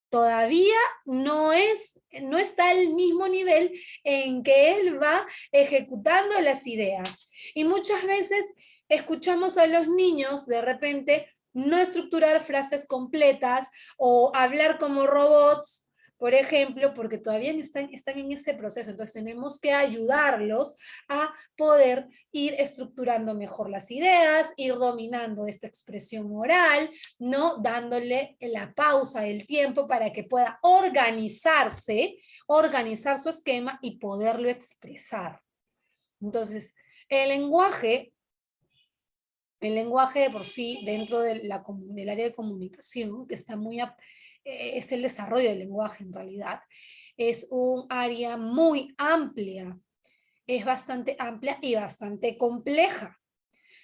todavía no está al mismo nivel en que él va ejecutando las ideas. Y muchas veces escuchamos a los niños de repente no estructurar frases completas o hablar como robots, por ejemplo, porque todavía están en ese proceso. Entonces tenemos que ayudarlos a poder ir estructurando mejor las ideas, ir dominando esta expresión oral, ¿no? Dándole la pausa, el tiempo para que pueda organizarse, organizar su esquema y poderlo expresar. Entonces, el lenguaje de por sí, dentro del área de comunicación, que está es el desarrollo del lenguaje en realidad, es un área muy amplia, es bastante amplia y bastante compleja.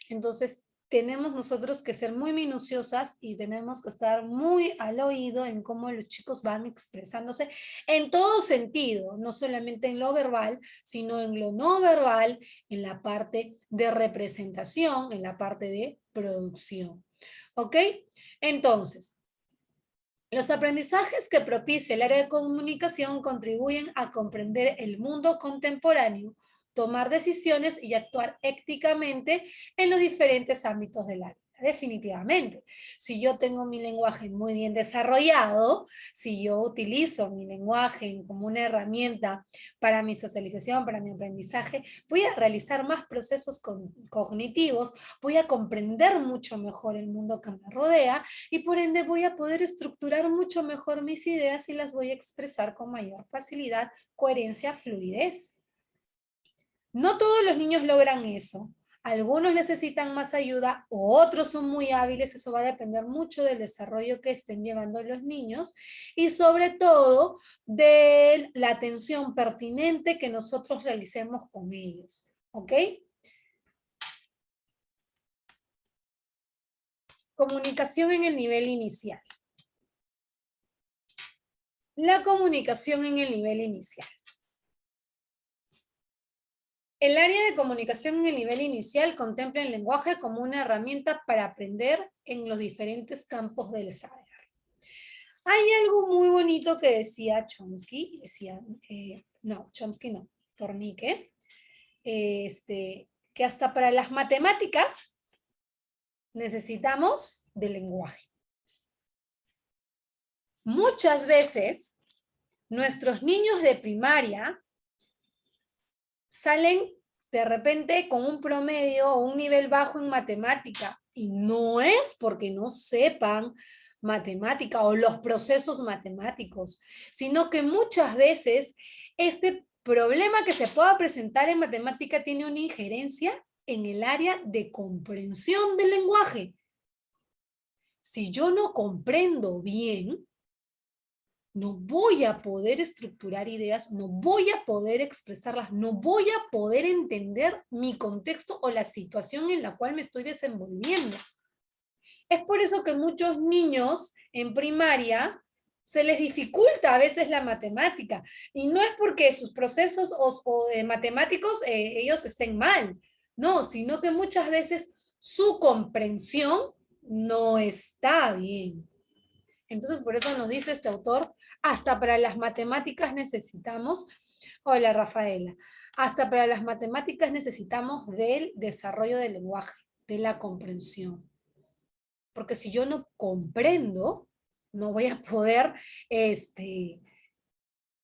Entonces, tenemos nosotros que ser muy minuciosas y tenemos que estar muy al oído en cómo los chicos van expresándose en todo sentido, no solamente en lo verbal, sino en lo no verbal, en la parte de representación, en la parte de producción. ¿Ok? Entonces, los aprendizajes que propicia el área de comunicación contribuyen a comprender el mundo contemporáneo, tomar decisiones y actuar éticamente en los diferentes ámbitos de la vida. Definitivamente, si yo tengo mi lenguaje muy bien desarrollado, si yo utilizo mi lenguaje como una herramienta para mi socialización, para mi aprendizaje, voy a realizar más procesos cognitivos, voy a comprender mucho mejor el mundo que me rodea y por ende voy a poder estructurar mucho mejor mis ideas y las voy a expresar con mayor facilidad, coherencia, fluidez. No todos los niños logran eso. Algunos necesitan más ayuda, otros son muy hábiles, eso va a depender mucho del desarrollo que estén llevando los niños y sobre todo de la atención pertinente que nosotros realicemos con ellos. ¿Ok? Comunicación en el nivel inicial. La comunicación en el nivel inicial. El área de comunicación en el nivel inicial contempla el lenguaje como una herramienta para aprender en los diferentes campos del saber. Hay algo muy bonito que decía Chomsky, Chomsky no, Tornique, que hasta para las matemáticas necesitamos del lenguaje. Muchas veces nuestros niños de primaria salen de repente con un promedio o un nivel bajo en matemática, y no es porque no sepan matemática o los procesos matemáticos, sino que muchas veces este problema que se pueda presentar en matemática tiene una injerencia en el área de comprensión del lenguaje. Si yo no comprendo bien, no voy a poder estructurar ideas, no voy a poder expresarlas, no voy a poder entender mi contexto o la situación en la cual me estoy desenvolviendo. Es por eso que muchos niños en primaria se les dificulta a veces la matemática, y no es porque sus procesos matemáticos ellos estén mal, no, sino que muchas veces su comprensión no está bien. Entonces, por eso nos dice este autor, hasta para las matemáticas necesitamos, hola Rafaela, hasta para las matemáticas necesitamos del desarrollo del lenguaje, de la comprensión. Porque si yo no comprendo, no voy a poder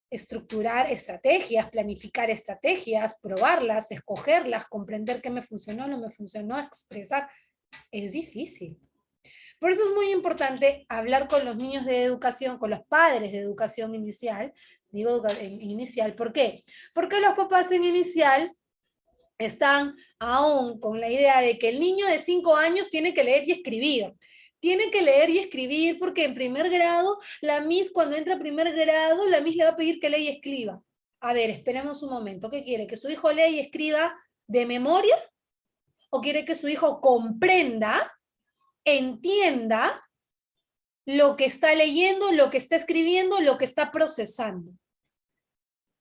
estructurar estrategias, planificar estrategias, probarlas, escogerlas, comprender qué me funcionó, no me funcionó, expresar. Es difícil. Por eso es muy importante hablar con los niños de educación, con los padres de educación inicial, digo inicial, ¿por qué? Porque los papás en inicial están aún con la idea de que el niño de 5 años tiene que leer y escribir. Tiene que leer y escribir porque en primer grado, la Miss cuando entra a primer grado, la Miss le va a pedir que lea y escriba. A ver, esperemos un momento, ¿qué quiere? ¿Que su hijo lea y escriba de memoria? ¿O quiere que su hijo comprenda, entienda lo que está leyendo, lo que está escribiendo, lo que está procesando?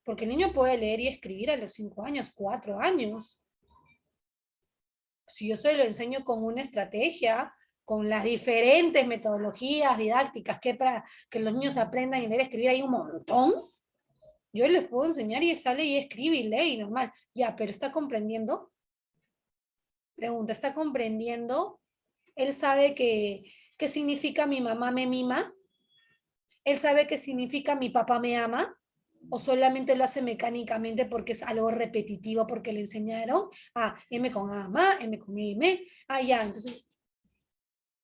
Porque el niño puede leer y escribir a los 5 años, 4 años. Si yo se lo enseño con una estrategia, con las diferentes metodologías didácticas que para que los niños aprendan a leer y escribir hay un montón, yo les puedo enseñar y sale y escribe y lee y normal. Ya, pero ¿está comprendiendo? Pregunta, ¿está comprendiendo? Él sabe qué significa mi mamá me mima. Él sabe qué significa mi papá me ama. O solamente lo hace mecánicamente porque es algo repetitivo, porque le enseñaron M con A, M con M. Ya, entonces.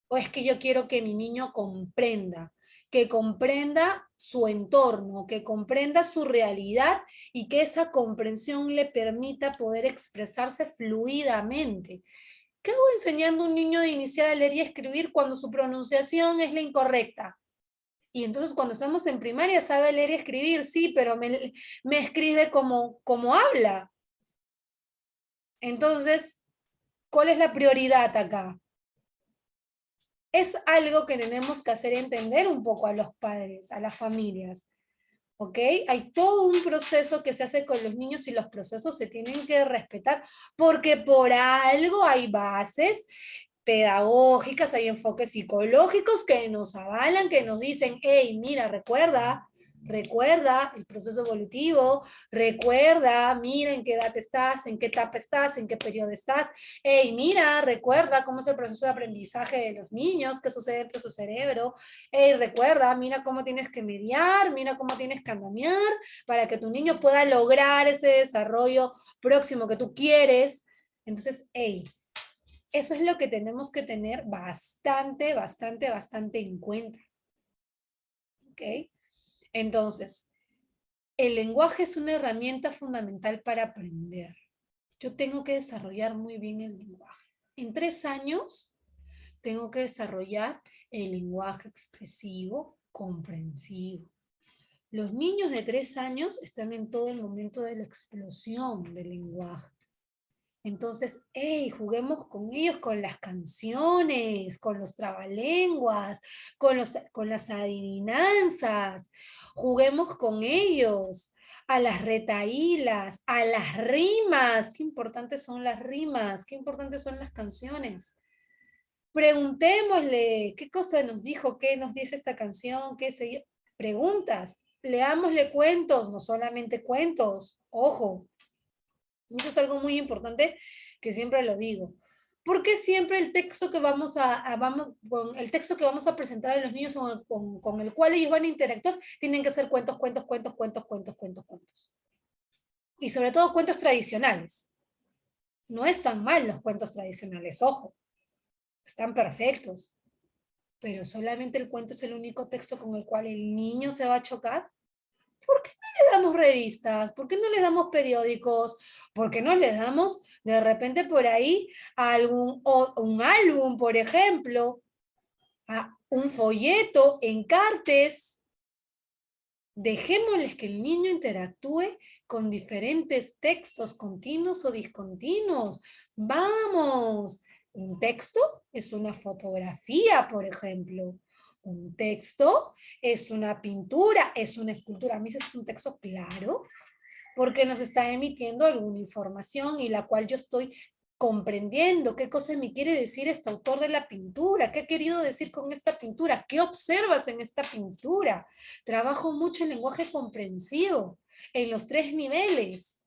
O es que yo quiero que mi niño comprenda, que comprenda su entorno, que comprenda su realidad y que esa comprensión le permita poder expresarse fluidamente. ¿Qué hago enseñando a un niño de iniciar a leer y escribir cuando su pronunciación es la incorrecta? Y entonces cuando estamos en primaria sabe leer y escribir, sí, pero me escribe como habla. Entonces, ¿cuál es la prioridad acá? Es algo que tenemos que hacer entender un poco a los padres, a las familias. ¿Ok? Hay todo un proceso que se hace con los niños y los procesos se tienen que respetar porque por algo hay bases pedagógicas, hay enfoques psicológicos que nos avalan, que nos dicen, hey, mira, recuerda el proceso evolutivo, recuerda, mira en qué edad estás, en qué etapa estás, en qué periodo estás, hey, mira, recuerda cómo es el proceso de aprendizaje de los niños, qué sucede dentro de su cerebro, hey, recuerda, mira cómo tienes que mediar, mira cómo tienes que andamiar para que tu niño pueda lograr ese desarrollo próximo que tú quieres. Entonces, hey, eso es lo que tenemos que tener bastante en cuenta. ¿Ok? Entonces, el lenguaje es una herramienta fundamental para aprender. Yo tengo que desarrollar muy bien el lenguaje. En 3 años, tengo que desarrollar el lenguaje expresivo, comprensivo. Los niños de 3 años están en todo el momento de la explosión del lenguaje. Entonces, hey, juguemos con ellos, con las canciones, con los trabalenguas, con las adivinanzas. Juguemos con ellos. a las retahílas, a las rimas. Qué importantes son las rimas, qué importantes son las canciones. Preguntémosle qué cosa nos dijo, qué nos dice esta canción, qué sé yo. Preguntas. Leámosle cuentos, no solamente cuentos. Ojo. Eso es algo muy importante que siempre lo digo. Porque siempre el texto que con el texto que vamos a presentar a los niños con el cual ellos van a interactuar tienen que ser cuentos, cuentos, cuentos, cuentos, cuentos, cuentos, cuentos. Y sobre todo cuentos tradicionales. No están mal los cuentos tradicionales, ojo. Están perfectos. Pero solamente el cuento es el único texto con el cual el niño se va a chocar. ¿Por qué no le damos revistas? ¿Por qué no le damos periódicos? ¿Por qué no le damos de repente por ahí un álbum, por ejemplo, un folleto, encartes? Dejémosles que el niño interactúe con diferentes textos, continuos o discontinuos. ¡Vamos! Un texto es una fotografía, por ejemplo. Un texto es una pintura, es una escultura. A mí ese es un texto claro, porque nos está emitiendo alguna información y la cual yo estoy comprendiendo qué cosa me quiere decir este autor de la pintura, qué ha querido decir con esta pintura, qué observas en esta pintura. Trabajo mucho el lenguaje comprensivo en los 3 niveles.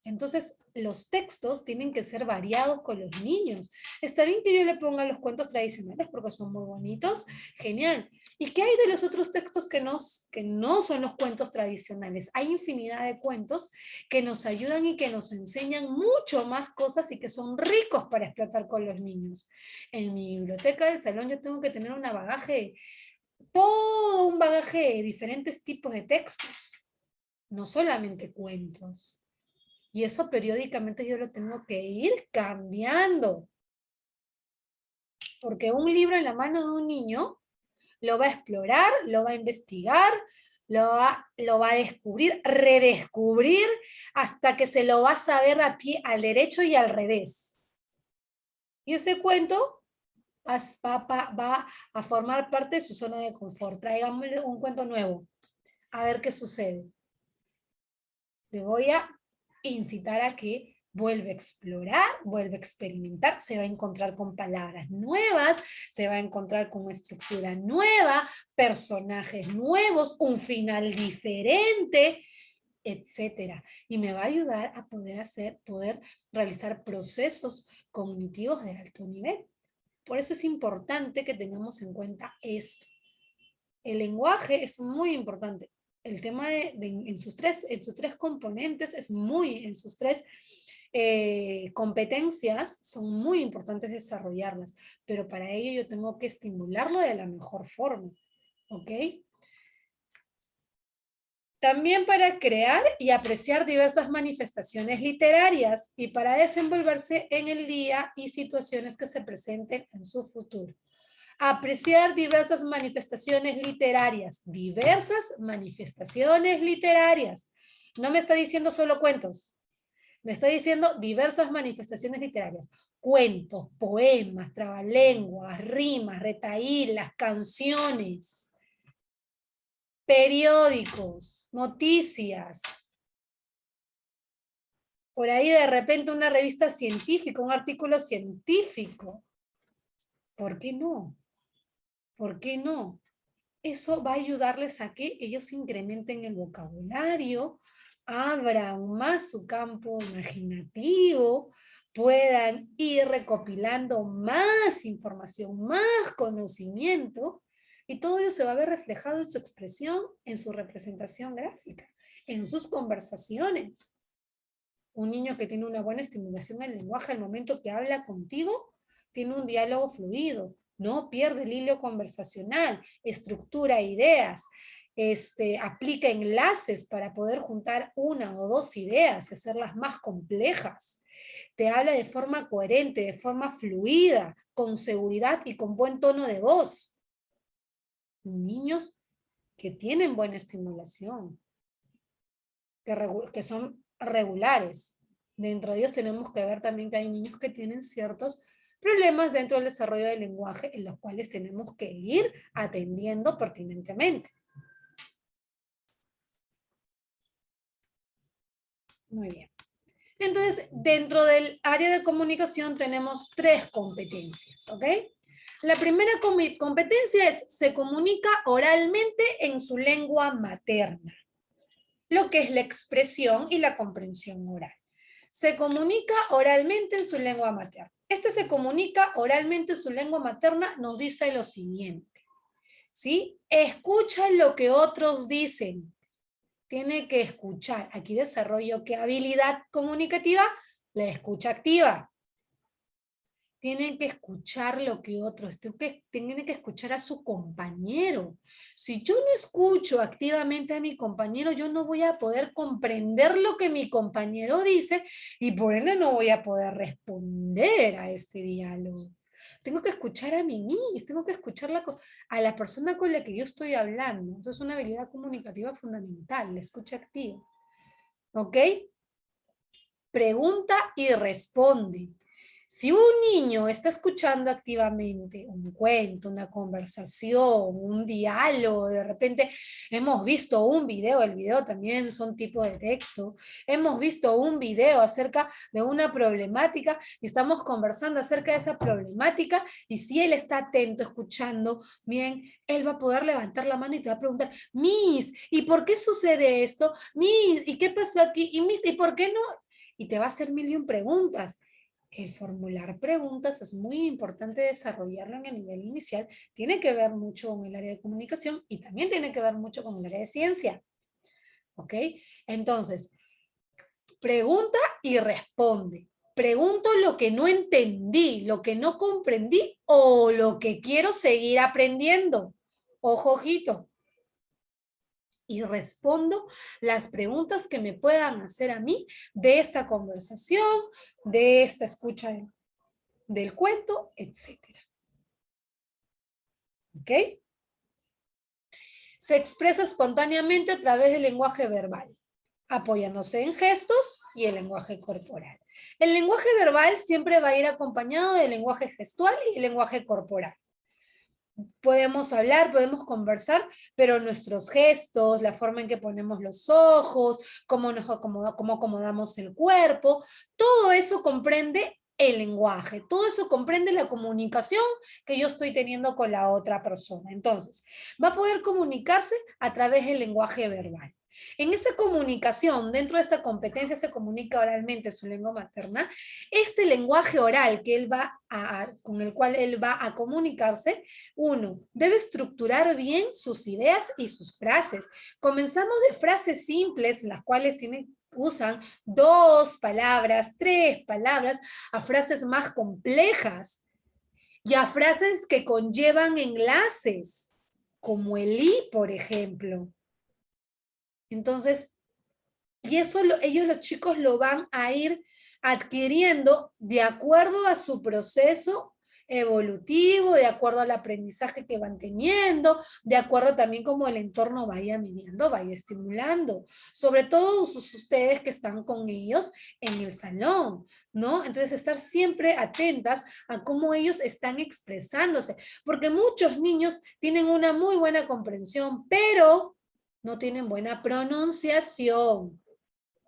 Entonces, los textos tienen que ser variados con los niños. Está bien que yo le ponga los cuentos tradicionales porque son muy bonitos, genial. ¿Y qué hay de los otros textos que no son los cuentos tradicionales? Hay infinidad de cuentos que nos ayudan y que nos enseñan mucho más cosas y que son ricos para explotar con los niños. En mi biblioteca del salón yo tengo que tener todo un bagaje de diferentes tipos de textos, no solamente cuentos. Y eso periódicamente yo lo tengo que ir cambiando. Porque un libro en la mano de un niño lo va a explorar, lo va a investigar, lo va a descubrir, redescubrir, hasta que se lo va a saber al derecho y al revés. Y ese cuento va a formar parte de su zona de confort. Traigámosle un cuento nuevo, a ver qué sucede. Le voy a incitar a que vuelva a explorar, vuelva a experimentar, se va a encontrar con palabras nuevas, se va a encontrar con una estructura nueva, personajes nuevos, un final diferente, etcétera. Y me va a ayudar a poder realizar procesos cognitivos de alto nivel. Por eso es importante que tengamos en cuenta esto. El lenguaje es muy importante. El tema en sus tres componentes en sus tres competencias son muy importantes desarrollarlas, pero para ello yo tengo que estimularlo de la mejor forma, ¿ok? También para crear y apreciar diversas manifestaciones literarias y para desenvolverse en el día y situaciones que se presenten en su futuro. Apreciar diversas manifestaciones literarias. Diversas manifestaciones literarias. No me está diciendo solo cuentos. Me está diciendo diversas manifestaciones literarias. Cuentos, poemas, trabalenguas, rimas, retahílas, canciones, periódicos, noticias. Por ahí de repente una revista científica, un artículo científico. ¿Por qué no? ¿Por qué no? Eso va a ayudarles a que ellos incrementen el vocabulario, abran más su campo imaginativo, puedan ir recopilando más información, más conocimiento, y todo ello se va a ver reflejado en su expresión, en su representación gráfica, en sus conversaciones. Un niño que tiene una buena estimulación en el lenguaje al momento que habla contigo, tiene un diálogo fluido, no pierde el hilo conversacional, estructura ideas, aplica enlaces para poder juntar una o dos ideas y hacerlas más complejas. Te habla de forma coherente, de forma fluida, con seguridad y con buen tono de voz. Niños que tienen buena estimulación, que son regulares. Dentro de ellos tenemos que ver también que hay niños que tienen ciertos problemas dentro del desarrollo del lenguaje en los cuales tenemos que ir atendiendo pertinentemente. Muy bien. Entonces, dentro del área de comunicación tenemos 3 competencias, ¿ok? La primera competencia es, se comunica oralmente en su lengua materna, lo que es la expresión y la comprensión oral. Se comunica oralmente en su lengua materna. Se comunica oralmente en su lengua materna nos dice lo siguiente, ¿sí? Escucha lo que otros dicen. Tiene que escuchar. Aquí desarrollo qué habilidad comunicativa, la escucha activa. Tienen que escuchar lo que otros, tienen que escuchar a su compañero. Si yo no escucho activamente a mi compañero, yo no voy a poder comprender lo que mi compañero dice y por ende no voy a poder responder a este diálogo. Tengo que escuchar a mí misma, tengo que escuchar a la persona con la que yo estoy hablando. Entonces es una habilidad comunicativa fundamental, la escucha activa. ¿Ok? Pregunta y responde. Si un niño está escuchando activamente un cuento, una conversación, un diálogo, de repente hemos visto un video, el video también son tipo de texto, hemos visto un video acerca de una problemática y estamos conversando acerca de esa problemática y si él está atento, escuchando bien, él va a poder levantar la mano y te va a preguntar, Miss, ¿y por qué sucede esto? Miss, ¿y qué pasó aquí? Y Miss, ¿y por qué no? Y te va a hacer 1001 preguntas. El formular preguntas es muy importante desarrollarlo en el nivel inicial. Tiene que ver mucho con el área de comunicación y también tiene que ver mucho con el área de ciencia. ¿Ok? Entonces, pregunta y responde. Pregunto lo que no entendí, lo que no comprendí o lo que quiero seguir aprendiendo. Ojo, ojito. Y respondo las preguntas que me puedan hacer a mí de esta conversación, de esta escucha del cuento, etc. ¿Ok? Se expresa espontáneamente a través del lenguaje verbal, apoyándose en gestos y el lenguaje corporal. El lenguaje verbal siempre va a ir acompañado del lenguaje gestual y el lenguaje corporal. Podemos hablar, podemos conversar, pero nuestros gestos, la forma en que ponemos los ojos, cómo acomodamos el cuerpo, todo eso comprende el lenguaje, todo eso comprende la comunicación que yo estoy teniendo con la otra persona. Entonces, va a poder comunicarse a través del lenguaje verbal. En esa comunicación, dentro de esta competencia se comunica oralmente su lengua materna, este lenguaje oral que él con el cual él va a comunicarse, uno, debe estructurar bien sus ideas y sus frases. Comenzamos de frases simples, las cuales usan 2 palabras, 3 palabras, a frases más complejas y a frases que conllevan enlaces, como el y, por ejemplo. Entonces, y eso ellos los chicos lo van a ir adquiriendo de acuerdo a su proceso evolutivo, de acuerdo al aprendizaje que van teniendo, de acuerdo también como el entorno vaya midiendo, vaya estimulando. Sobre todo ustedes que están con ellos en el salón, ¿no? Entonces estar siempre atentas a cómo ellos están expresándose, porque muchos niños tienen una muy buena comprensión, pero no tienen buena pronunciación.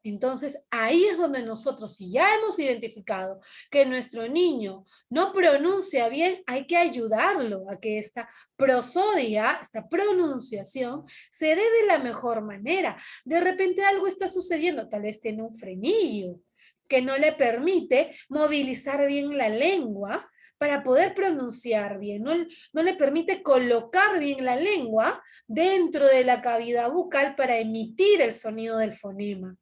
Entonces, ahí es donde nosotros, si ya hemos identificado que nuestro niño no pronuncia bien, hay que ayudarlo a que esta prosodia, esta pronunciación, se dé de la mejor manera. De repente algo está sucediendo, tal vez tiene un frenillo que no le permite movilizar bien la lengua para poder pronunciar bien, no le permite colocar bien la lengua dentro de la cavidad bucal para emitir el sonido del fonema.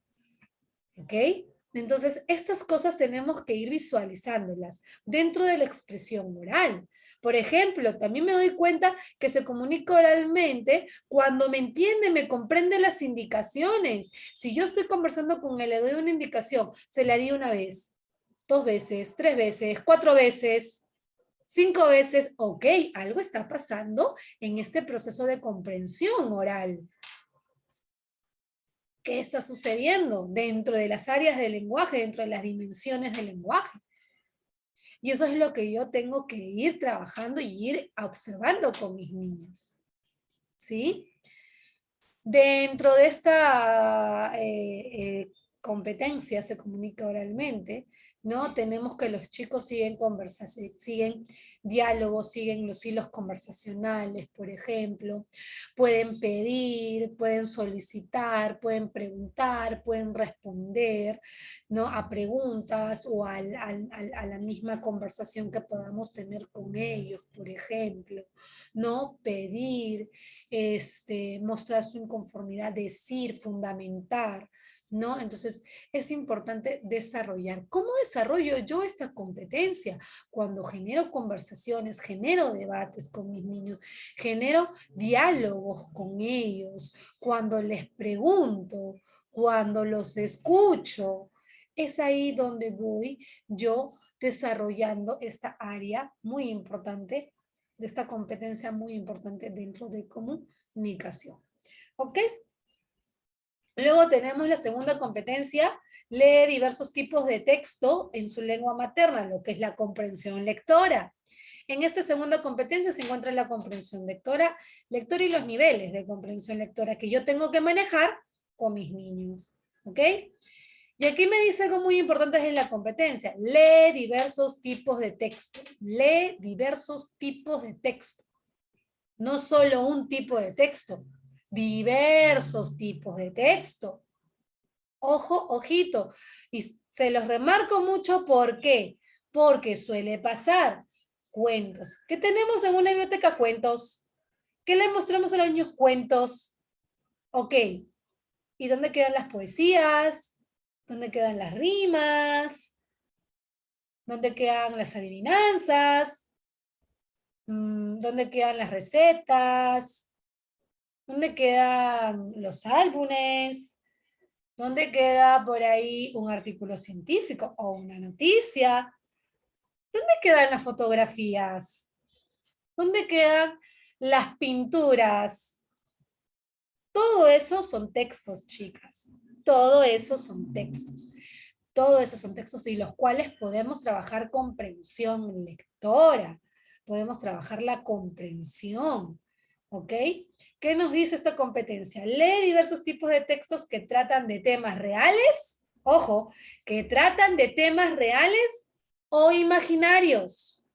¿Ok? Entonces, estas cosas tenemos que ir visualizándolas dentro de la expresión oral. Por ejemplo, también me doy cuenta que se comunica oralmente cuando me entiende, me comprende las indicaciones. Si yo estoy conversando con él, le doy una indicación, se la di 1 vez, 2 veces, 3 veces, 4 veces, 5 veces, ok, algo está pasando en este proceso de comprensión oral. ¿Qué está sucediendo dentro de las áreas del lenguaje, dentro de las dimensiones del lenguaje? Y eso es lo que yo tengo que ir trabajando y ir observando con mis niños. ¿Sí? Dentro de esta competencia se comunica oralmente, ¿no? Tenemos que los chicos siguen conversación, siguen diálogos, siguen los hilos conversacionales, por ejemplo, pueden pedir, pueden solicitar, pueden preguntar, pueden responder, ¿no? A preguntas o a la misma conversación que podamos tener con ellos, por ejemplo, ¿no? Pedir, mostrar su inconformidad, decir, fundamentar, ¿no? Entonces, es importante desarrollar. ¿Cómo desarrollo yo esta competencia? Cuando genero conversaciones, genero debates con mis niños, genero diálogos con ellos, cuando les pregunto, cuando los escucho. Es ahí donde voy yo desarrollando esta área muy importante, de esta competencia muy importante dentro de comunicación. ¿Ok? Luego tenemos la segunda competencia, lee diversos tipos de texto en su lengua materna, lo que es la comprensión lectora. En esta segunda competencia se encuentra la comprensión lectora y los niveles de comprensión lectora que yo tengo que manejar con mis niños. ¿Ok? Y aquí me dice algo muy importante en la competencia. Lee diversos tipos de texto. Lee diversos tipos de texto. No solo un tipo de texto. Diversos tipos de texto. Ojo, ojito. Y se los remarco mucho, ¿por qué? Porque suele pasar. Cuentos. ¿Qué tenemos en una biblioteca? Cuentos. ¿Qué le mostramos a los niños? Cuentos. Ok. ¿Y dónde quedan las poesías? ¿Dónde quedan las rimas? ¿Dónde quedan las adivinanzas? ¿Dónde quedan las recetas? ¿Dónde quedan los álbumes? ¿Dónde queda por ahí un artículo científico o una noticia? ¿Dónde quedan las fotografías? ¿Dónde quedan las pinturas? Todo eso son textos, chicas. Todo eso son textos. Todo eso son textos y los cuales podemos trabajar comprensión lectora. Podemos trabajar la comprensión. ¿Ok? ¿Qué nos dice esta competencia? Lee diversos tipos de textos que tratan de temas reales, ojo, que tratan de temas reales o imaginarios.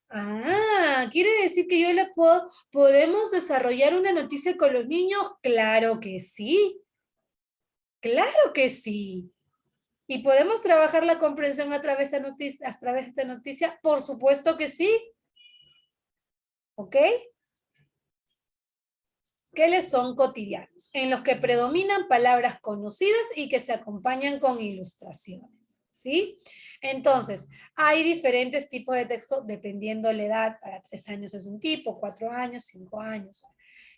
Ah, ¿quiere decir que yo podemos desarrollar una noticia con los niños? Claro que sí. Claro que sí. ¿Y podemos trabajar la comprensión a través de esta noticia? Por supuesto que sí. ¿Ok? Que les son cotidianos, en los que predominan palabras conocidas y que se acompañan con ilustraciones, ¿sí? Entonces, hay diferentes tipos de texto dependiendo la edad. Para 3 años es un tipo, 4 años, 5 años.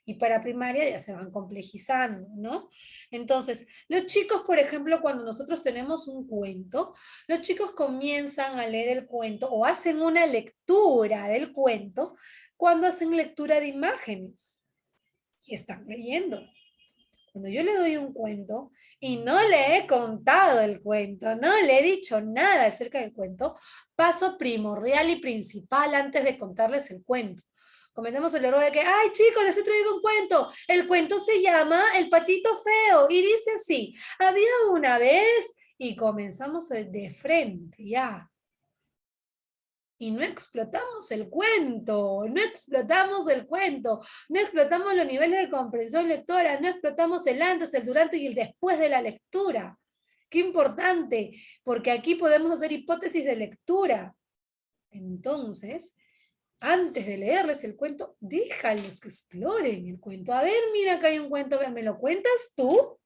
Y para primaria ya se van complejizando, ¿no? Entonces, los chicos, por ejemplo, cuando nosotros tenemos un cuento, los chicos comienzan a leer el cuento o hacen una lectura del cuento cuando hacen lectura de imágenes. Y están leyendo. Cuando yo le doy un cuento y no le he contado el cuento, no le he dicho nada acerca del cuento, paso primordial y principal antes de contarles el cuento. Cometemos el error de que, ay chicos, les he traído un cuento. El cuento se llama El patito feo y dice así: había una vez, y comenzamos de frente ya. Y no explotamos el cuento, no explotamos el cuento, no explotamos los niveles de comprensión lectora, no explotamos el antes, el durante y el después de la lectura. Qué importante, porque aquí podemos hacer hipótesis de lectura. Entonces, antes de leerles el cuento, déjalos que exploren el cuento. A ver, mira, acá hay un cuento, ¿me lo cuentas tú?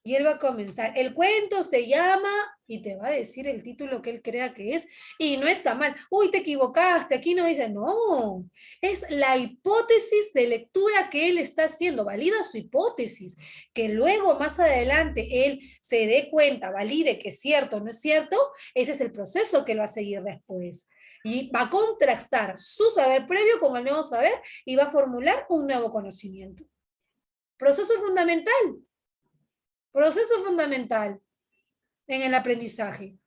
Y él va a comenzar. El cuento se llama, y te va a decir el título que él crea que es, y no está mal. Uy, te equivocaste, aquí no dice, no. Es la hipótesis de lectura que él está haciendo, valida su hipótesis, que luego más adelante él se dé cuenta, valide que es cierto o no es cierto, ese es el proceso que él va a seguir después. Y va a contrastar su saber previo con el nuevo saber y va a formular un nuevo conocimiento. Proceso fundamental. Proceso fundamental en el aprendizaje.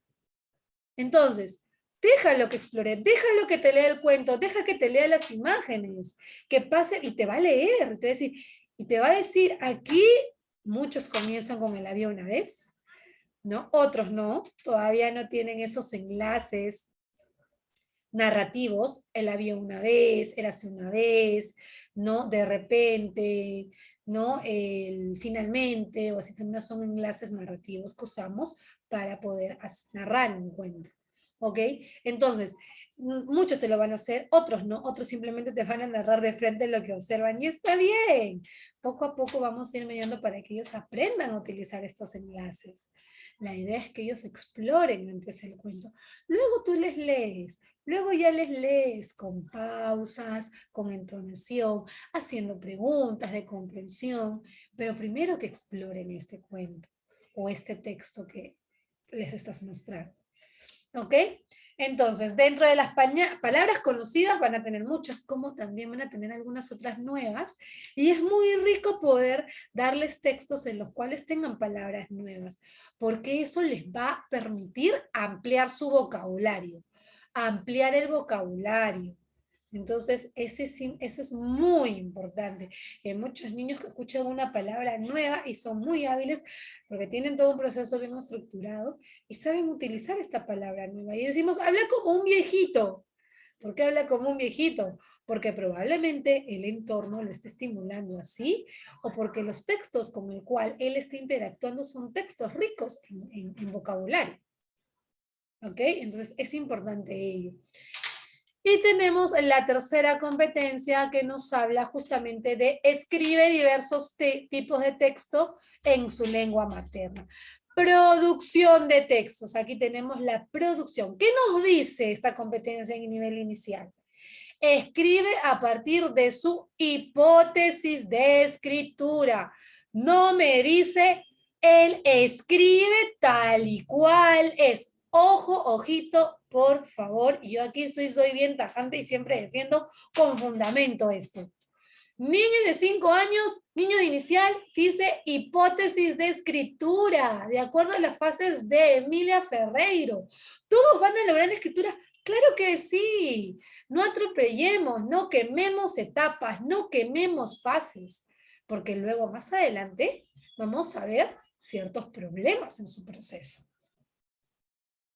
Entonces, déjalo que explore, déjalo que te lea el cuento, deja que te lea las imágenes, que pase y te va a leer, y te va a decir, aquí muchos comienzan con el había una vez, ¿no? Otros no, todavía no tienen esos enlaces narrativos, él había una vez, érase una vez, ¿no? De repente, ¿no? El finalmente, o así también son enlaces narrativos que usamos para poder narrar un cuento, ¿ok? Entonces, muchos se lo van a hacer, otros no, otros simplemente te van a narrar de frente lo que observan y está bien. Poco a poco vamos a ir mediando para que ellos aprendan a utilizar estos enlaces. La idea es que ellos exploren antes el cuento. Luego tú les lees, luego ya les lees con pausas, con entonación, haciendo preguntas de comprensión, pero primero que exploren este cuento o este texto que les estás mostrando. ¿Ok? Entonces, dentro de las palabras conocidas van a tener muchas, como también van a tener algunas otras nuevas, y es muy rico poder darles textos en los cuales tengan palabras nuevas, porque eso les va a permitir ampliar su vocabulario, ampliar el vocabulario. Entonces, eso es muy importante. Hay muchos niños que escuchan una palabra nueva y son muy hábiles porque tienen todo un proceso bien estructurado y saben utilizar esta palabra nueva. Y decimos, habla como un viejito. ¿Por qué habla como un viejito? Porque probablemente el entorno lo esté estimulando así, o porque los textos con el cual él está interactuando son textos ricos en vocabulario. ¿Ok? Entonces es importante ello. Y tenemos la tercera competencia que nos habla justamente de escribe diversos tipos de texto en su lengua materna. Producción de textos. Aquí tenemos la producción. ¿Qué nos dice esta competencia en nivel inicial? Escribe a partir de su hipótesis de escritura. No me dice, él escribe tal y cual es. Ojo, ojito, por favor. Yo aquí soy bien tajante y siempre defiendo con fundamento esto. Niño de 5 años, niño de inicial, dice hipótesis de escritura, de acuerdo a las fases de Emilia Ferreiro. ¿Todos van a lograr escritura? Claro que sí. No atropellemos, no quememos etapas, no quememos fases, porque luego más adelante vamos a ver ciertos problemas en su proceso.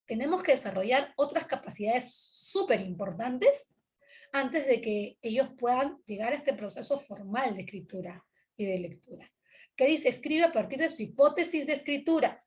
Tenemos que desarrollar otras capacidades súper importantes antes de que ellos puedan llegar a este proceso formal de escritura y de lectura. ¿Qué dice? Escribe a partir de su hipótesis de escritura.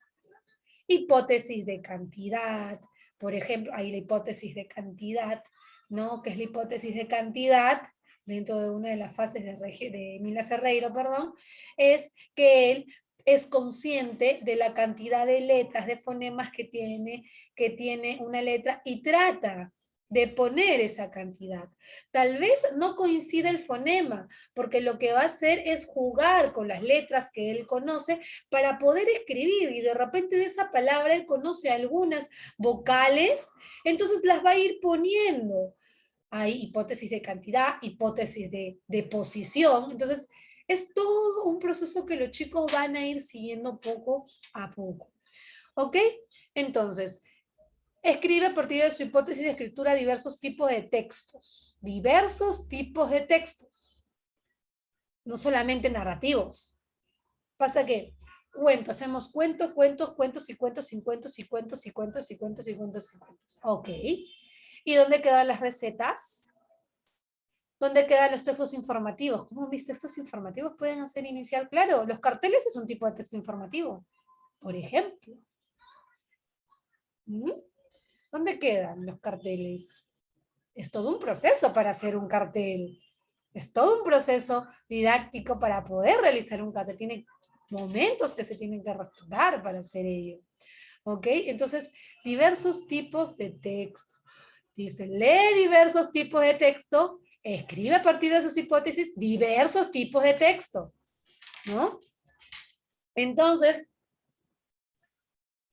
Hipótesis de cantidad, por ejemplo, hay la hipótesis de cantidad, ¿no? ¿Qué es la hipótesis de cantidad? Dentro de una de las fases de Emilia Ferreiro, perdón, es que él es consciente de la cantidad de letras, de fonemas que tiene una letra y trata de poner esa cantidad. Tal vez no coincide el fonema, porque lo que va a hacer es jugar con las letras que él conoce para poder escribir, y de repente de esa palabra él conoce algunas vocales, entonces las va a ir poniendo. Hay hipótesis de cantidad, hipótesis de posición, entonces es todo un proceso que los chicos van a ir siguiendo poco a poco. ¿Ok? Entonces, escribe a partir de su hipótesis de escritura diversos tipos de textos. Diversos tipos de textos. No solamente narrativos. Pasa que hacemos cuentos y cuentos y cuentos y cuentos y cuentos y cuentos y cuentos y cuentos. Ok. ¿Y dónde quedan las recetas? ¿Dónde quedan los textos informativos? ¿Cómo mis textos informativos pueden hacer inicial? Claro, los carteles es un tipo de texto informativo, por ejemplo. ¿Dónde quedan los carteles? Es todo un proceso para hacer un cartel. Es todo un proceso didáctico para poder realizar un cartel. Tiene momentos que se tienen que respetar para hacer ello. ¿Ok? Entonces, diversos tipos de texto. Dice, lee diversos tipos de texto, escribe a partir de sus hipótesis diversos tipos de texto. ¿No? Entonces,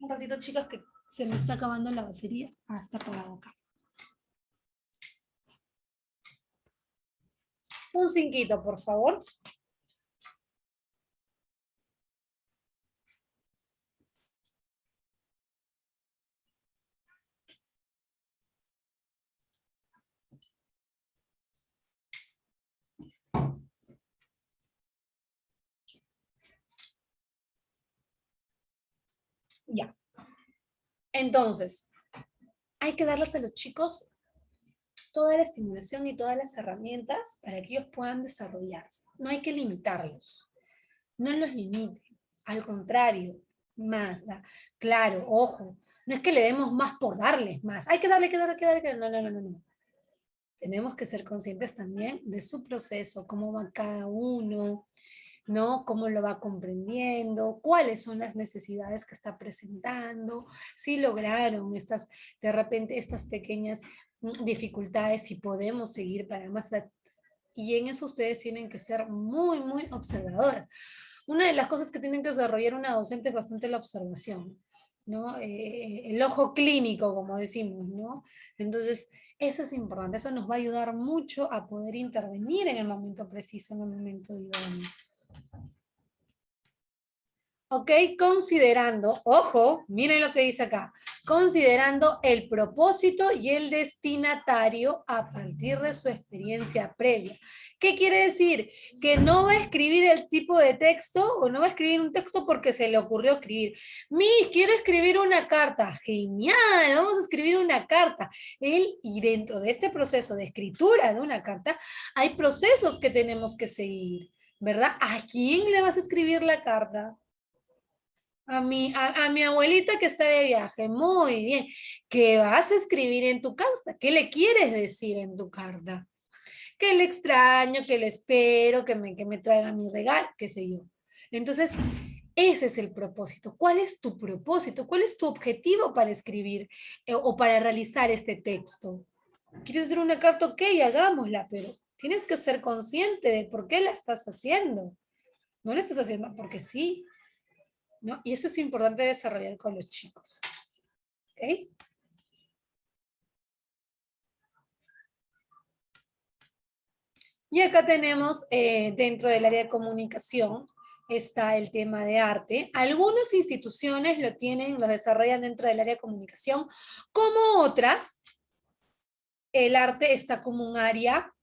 un ratito, chicas, que se me está acabando la batería. Ah, está apagado acá. Un 5, por favor. Ya. Entonces, hay que darles a los chicos toda la estimulación y todas las herramientas para que ellos puedan desarrollarse. No hay que limitarlos. No los limiten. Al contrario, más. Claro, ojo. No es que le demos más por darles más. Hay que darle, hay que darle, hay que darle. No, no, no, no, no. Tenemos que ser conscientes también de su proceso, cómo va cada uno, ¿no? Cómo lo va comprendiendo, cuáles son las necesidades que está presentando, si lograron de repente estas pequeñas dificultades, si podemos seguir para más. Y en eso ustedes tienen que ser muy, muy observadoras. Una de las cosas que tienen que desarrollar una docente es bastante la observación, ¿no? El ojo clínico, como decimos, ¿no? Entonces, eso es importante, eso nos va a ayudar mucho a poder intervenir en el momento preciso, en el momento idóneo. Ok, considerando, ojo, miren lo que dice acá, considerando el propósito y el destinatario a partir de su experiencia previa. ¿Qué quiere decir? Que no va a escribir el tipo de texto o no va a escribir un texto porque se le ocurrió escribir. Miss, quiero escribir una carta. Genial, vamos a escribir una carta. Y dentro de este proceso de escritura de una carta, hay procesos que tenemos que seguir, ¿verdad? ¿A quién le vas a escribir la carta? A mi abuelita que está de viaje. Muy bien. ¿Qué vas a escribir en tu carta? ¿Qué le quieres decir en tu carta? Que le extraño, que le espero, que me traiga mi regalo, qué sé yo. Entonces, ese es el propósito. ¿Cuál es tu propósito? ¿Cuál es tu objetivo para escribir o para realizar este texto? ¿Quieres hacer una carta? Ok, hagámosla, pero tienes que ser consciente de por qué la estás haciendo. No la estás haciendo porque sí, ¿no? Y eso es importante desarrollar con los chicos. ¿Ok? Y acá tenemos dentro del área de comunicación está el tema de arte. Algunas instituciones lo tienen, lo desarrollan dentro del área de comunicación, como otras, el arte está como un área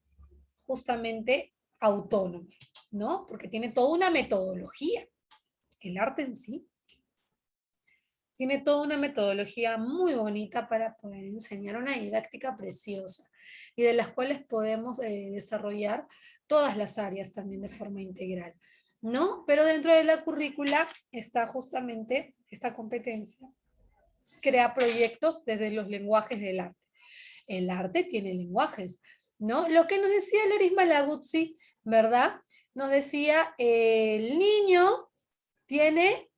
justamente autónoma, ¿no? Porque tiene toda una metodología. El arte en sí tiene toda una metodología muy bonita para poder enseñar una didáctica preciosa y de las cuales podemos desarrollar todas las áreas también de forma integral, ¿no? Pero dentro de la currícula está justamente esta competencia, crea proyectos desde los lenguajes del arte. El arte tiene lenguajes, ¿no? Lo que nos decía Loris Malaguzzi, ¿verdad? Nos decía, el niño tiene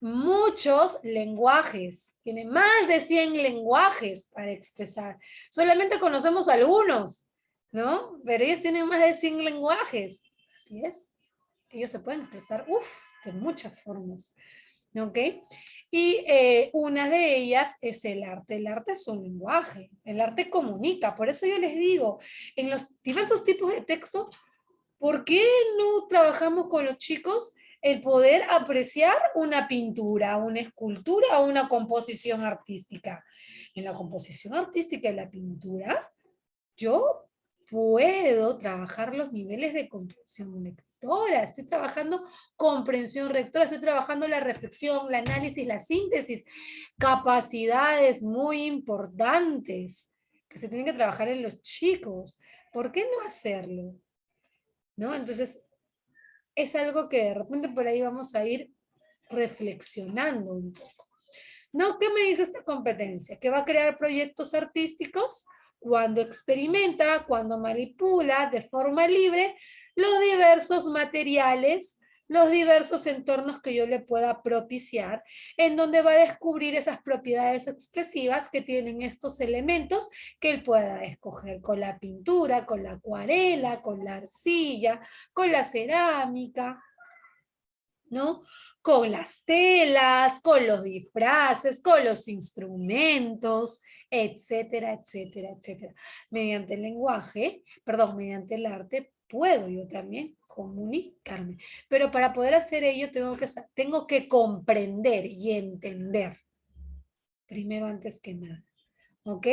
muchos lenguajes, tiene más de 100 lenguajes para expresar. Solamente conocemos algunos, ¿no? Pero ellos tienen más de 100 lenguajes. Así es. Ellos se pueden expresar, de muchas formas. ¿Ok? Y una de ellas es el arte. El arte es un lenguaje. El arte comunica. Por eso yo les digo, en los diversos tipos de texto, ¿por qué no trabajamos con los chicos el poder apreciar una pintura, una escultura o una composición artística? En la composición artística y la pintura, yo puedo trabajar los niveles de comprensión lectora, estoy trabajando comprensión lectora, estoy trabajando la reflexión, el análisis, la síntesis, capacidades muy importantes que se tienen que trabajar en los chicos. ¿Por qué no hacerlo? ¿No? Entonces, es algo que de repente por ahí vamos a ir reflexionando un poco. ¿No? ¿Qué me dice esta competencia? Que va a crear proyectos artísticos cuando experimenta, cuando manipula de forma libre los diversos materiales, los diversos entornos que yo le pueda propiciar, en donde va a descubrir esas propiedades expresivas que tienen estos elementos que él pueda escoger con la pintura, con la acuarela, con la arcilla, con la cerámica, ¿no? Con las telas, con los disfraces, con los instrumentos, etcétera, etcétera, etcétera. Mediante el lenguaje, perdón, mediante el arte, puedo yo también comunicarme. Pero para poder hacer ello tengo que comprender y entender. Primero antes que nada. ¿Ok?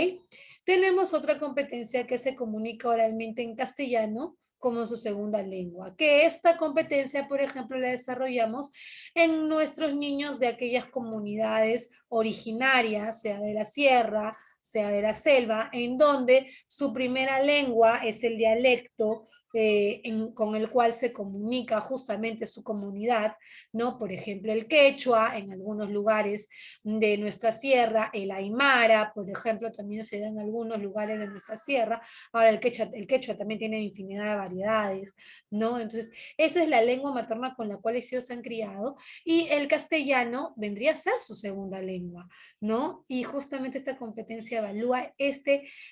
Tenemos otra competencia que se comunica oralmente en castellano como su segunda lengua. Que esta competencia, por ejemplo, la desarrollamos en nuestros niños de aquellas comunidades originarias, sea de la sierra, sea de la selva, en donde su primera lengua es el dialecto con el cual se comunica justamente su comunidad, ¿no? Por ejemplo, el quechua, en algunos lugares de nuestra sierra, el aymara, por ejemplo, también se da en algunos lugares de nuestra sierra. Ahora el quechua también tiene infinidad de variedades, ¿no? Entonces, esa es la lengua materna con la cual ellos se han criado, y el castellano vendría a ser su segunda lengua, ¿no? Y justamente esta competencia evalúa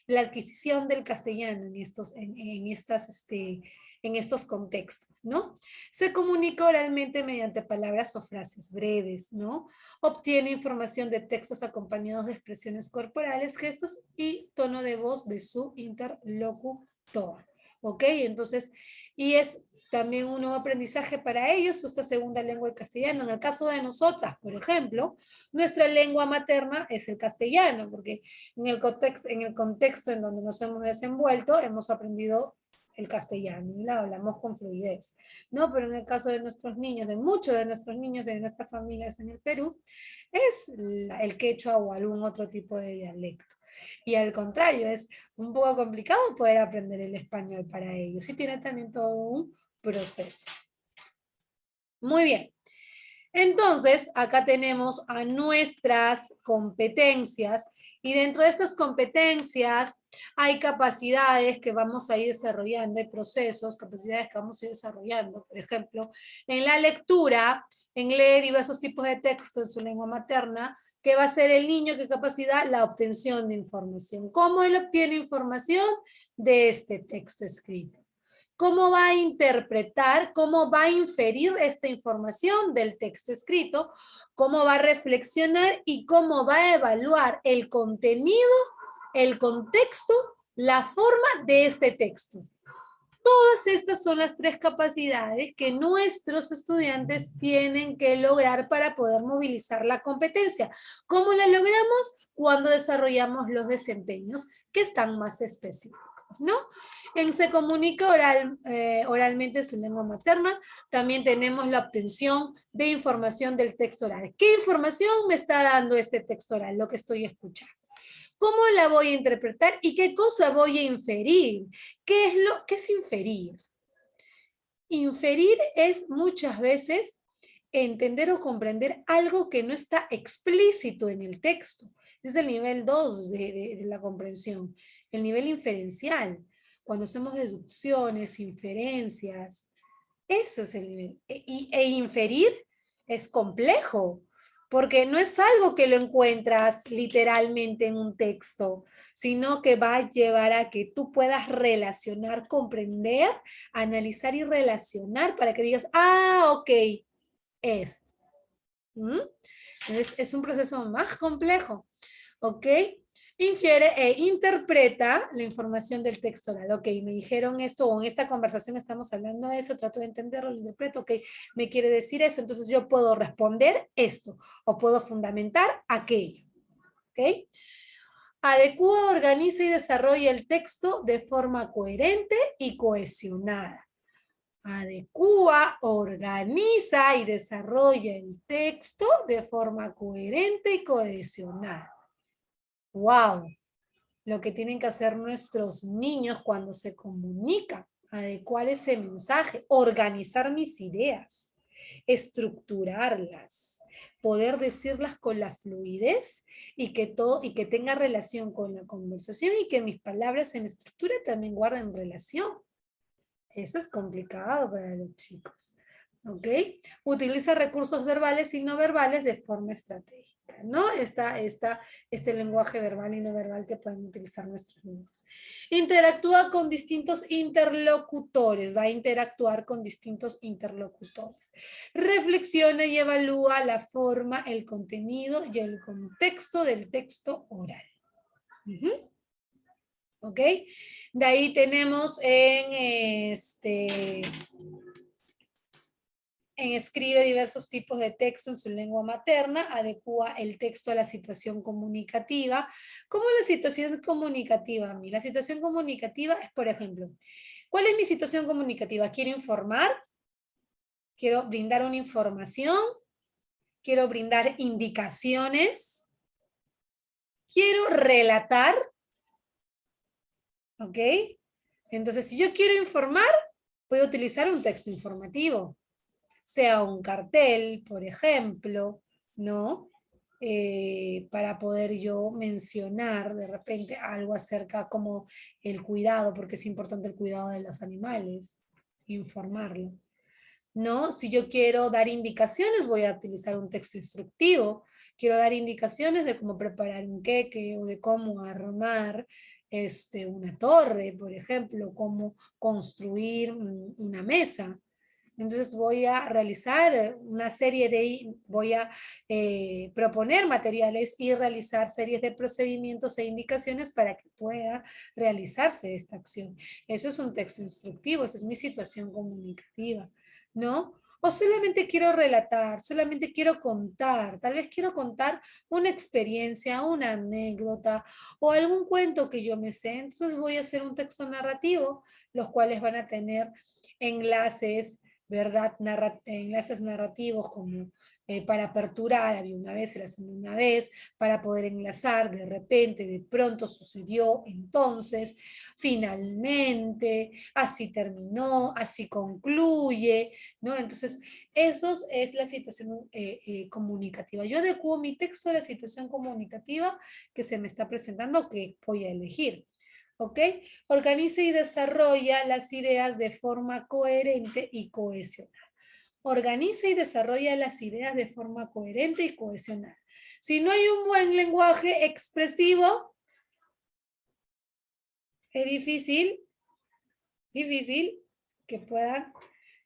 la adquisición del castellano en estos contextos, ¿no? Se comunica oralmente mediante palabras o frases breves, ¿no? Obtiene información de textos acompañados de expresiones corporales, gestos y tono de voz de su interlocutor, ¿ok? Entonces, y es también un nuevo aprendizaje para ellos, esta segunda lengua, el castellano. En el caso de nosotras, por ejemplo, nuestra lengua materna es el castellano, porque en el contexto en donde nos hemos desenvuelto, hemos aprendido el castellano y la hablamos con fluidez, ¿no? Pero en el caso de nuestros niños, de muchos de nuestros niños, de nuestras familias en el Perú, es el quechua o algún otro tipo de dialecto. Y al contrario, es un poco complicado poder aprender el español para ellos. Y tiene también todo un proceso. Muy bien. Entonces, acá tenemos a nuestras competencias, y dentro de estas competencias hay capacidades que vamos a ir desarrollando, hay procesos, capacidades que vamos a ir desarrollando. Por ejemplo, en la lectura, en leer diversos tipos de texto en su lengua materna, ¿qué va a hacer el niño? ¿Qué capacidad? La obtención de información. ¿Cómo él obtiene información? De este texto escrito. ¿Cómo va a interpretar, cómo va a inferir esta información del texto escrito? ¿Cómo va a reflexionar y cómo va a evaluar el contenido, el contexto, la forma de este texto? Todas estas son las tres capacidades que nuestros estudiantes tienen que lograr para poder movilizar la competencia. ¿Cómo la logramos? Cuando desarrollamos los desempeños que están más específicos, ¿no? Se comunica oralmente su lengua materna. También tenemos la obtención de información del texto oral. ¿Qué información me está dando este texto oral? Lo que estoy escuchando. ¿Cómo la voy a interpretar y qué cosa voy a inferir? ¿Qué es inferir? Inferir es muchas veces entender o comprender algo que no está explícito en el texto. Es el nivel 2 de la comprensión, el nivel inferencial. Cuando hacemos deducciones, inferencias, eso es el nivel. E inferir es complejo, porque no es algo que lo encuentras literalmente en un texto, sino que va a llevar a que tú puedas relacionar, comprender, analizar y relacionar para que digas, ah, ok, es. Entonces, es un proceso más complejo, ¿ok? Infiere e interpreta la información del texto oral. Ok, me dijeron esto, o en esta conversación estamos hablando de eso, trato de entenderlo, lo interpreto, ok, me quiere decir eso, entonces yo puedo responder esto, o puedo fundamentar aquello, ok. Adecúa, organiza y desarrolla el texto de forma coherente y cohesionada. Adecúa, organiza y desarrolla el texto de forma coherente y cohesionada. ¡Wow! Lo que tienen que hacer nuestros niños cuando se comunican. Adecuar ese mensaje, organizar mis ideas, estructurarlas, poder decirlas con la fluidez y que tenga relación con la conversación y que mis palabras en estructura también guarden relación. Eso es complicado para los chicos, ¿ok? Utiliza recursos verbales y no verbales de forma estratégica, ¿no? Este lenguaje verbal y no verbal que pueden utilizar nuestros niños. Interactúa con distintos interlocutores, va a interactuar con distintos interlocutores. Reflexiona y evalúa la forma, el contenido y el contexto del texto oral. ¿Ok? De ahí tenemos en escribe diversos tipos de texto en su lengua materna, adecúa el texto a la situación comunicativa. ¿Cómo la situación comunicativa? La situación comunicativa es, por ejemplo, ¿Cuál es mi situación comunicativa? Quiero informar, quiero brindar una información, quiero brindar indicaciones, quiero relatar, ¿ok? Entonces, si yo quiero informar, puedo utilizar un texto informativo, sea un cartel, por ejemplo, ¿no? Para poder yo mencionar de repente algo acerca como el cuidado, porque es importante el cuidado de los animales, informarlo. ¿No? Si yo quiero dar indicaciones, voy a utilizar un texto instructivo. Quiero dar indicaciones de cómo preparar un queque o de cómo armar una torre, por ejemplo, cómo construir una mesa. Entonces voy a realizar una serie voy a proponer materiales y realizar series de procedimientos e indicaciones para que pueda realizarse esta acción. Eso es un texto instructivo, esa es mi situación comunicativa, ¿no? O solamente quiero relatar, solamente quiero contar, tal vez quiero contar una experiencia, una anécdota o algún cuento que yo me sé, entonces voy a hacer un texto narrativo, los cuales van a tener enlaces, ¿verdad? Enlaces narrativos como para aperturar, había una vez, la segunda vez, para poder enlazar, de repente, de pronto sucedió, entonces, finalmente, así terminó, así concluye, ¿no? Entonces, eso es la situación comunicativa. Yo adecuo mi texto a la situación comunicativa que se me está presentando, que voy a elegir. ¿Ok? Organiza y desarrolla las ideas de forma coherente y cohesionada. Organiza y desarrolla las ideas de forma coherente y cohesionada. Si no hay un buen lenguaje expresivo, es difícil que puedan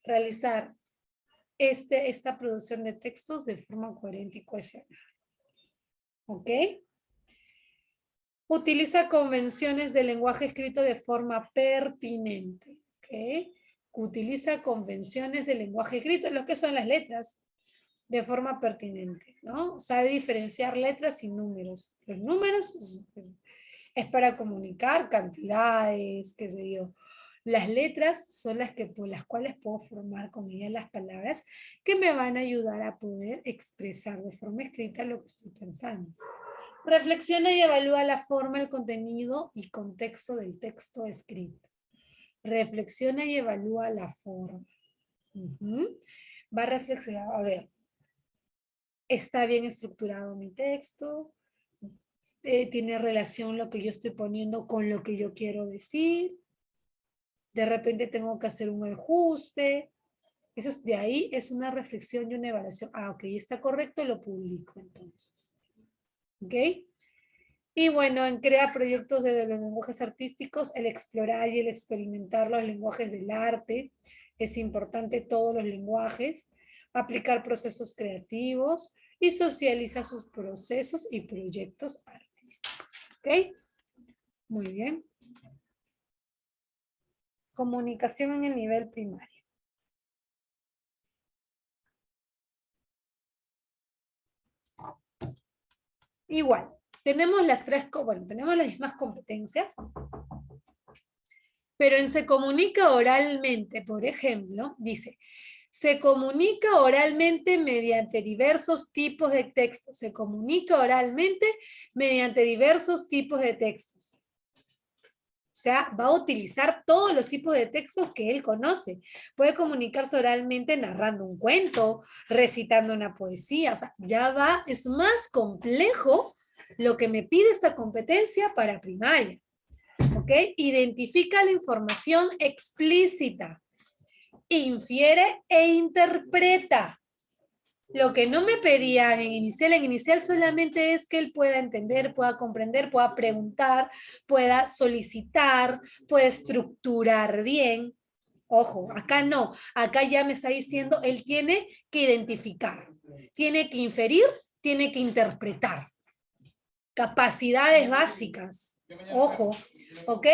realizar esta producción de textos de forma coherente y cohesionada. ¿Ok? Utiliza convenciones de lenguaje escrito de forma pertinente. ¿Ok? Utiliza convenciones de lenguaje escrito, lo que son las letras, de forma pertinente, ¿no? Sabe diferenciar letras y números. Los números es para comunicar cantidades, qué sé yo. Las letras son por las cuales puedo formar con ellas las palabras que me van a ayudar a poder expresar de forma escrita lo que estoy pensando. Reflexiona y evalúa la forma, el contenido y contexto del texto escrito. Reflexiona y evalúa la forma. Va a reflexionar, a ver, ¿está bien estructurado mi texto? ¿Tiene relación lo que yo estoy poniendo con lo que yo quiero decir? De repente tengo que hacer un ajuste. Eso de ahí es una reflexión y una evaluación. Ah, ok, está correcto, lo publico entonces. ¿Ok? Y bueno, en crear proyectos de los lenguajes artísticos, el explorar y el experimentar los lenguajes del arte. Es importante todos los lenguajes. Aplicar procesos creativos y socializa sus procesos y proyectos artísticos. ¿Ok? Muy bien. Comunicación en el nivel primario. Igual, tenemos tenemos las mismas competencias, pero en se comunica oralmente, por ejemplo, dice, se comunica oralmente mediante diversos tipos de textos. Se comunica oralmente mediante diversos tipos de textos. O sea, va a utilizar todos los tipos de textos que él conoce. Puede comunicarse oralmente narrando un cuento, recitando una poesía. O sea, es más complejo lo que me pide esta competencia para primaria. ¿Ok? Identifica la información explícita. Infiere e interpreta. Lo que no me pedían en inicial solamente es que él pueda entender, pueda comprender, pueda preguntar, pueda solicitar, pueda estructurar bien. Ojo, acá no, acá ya me está diciendo, él tiene que identificar, tiene que inferir, tiene que interpretar. Capacidades básicas, ojo, ¿ok?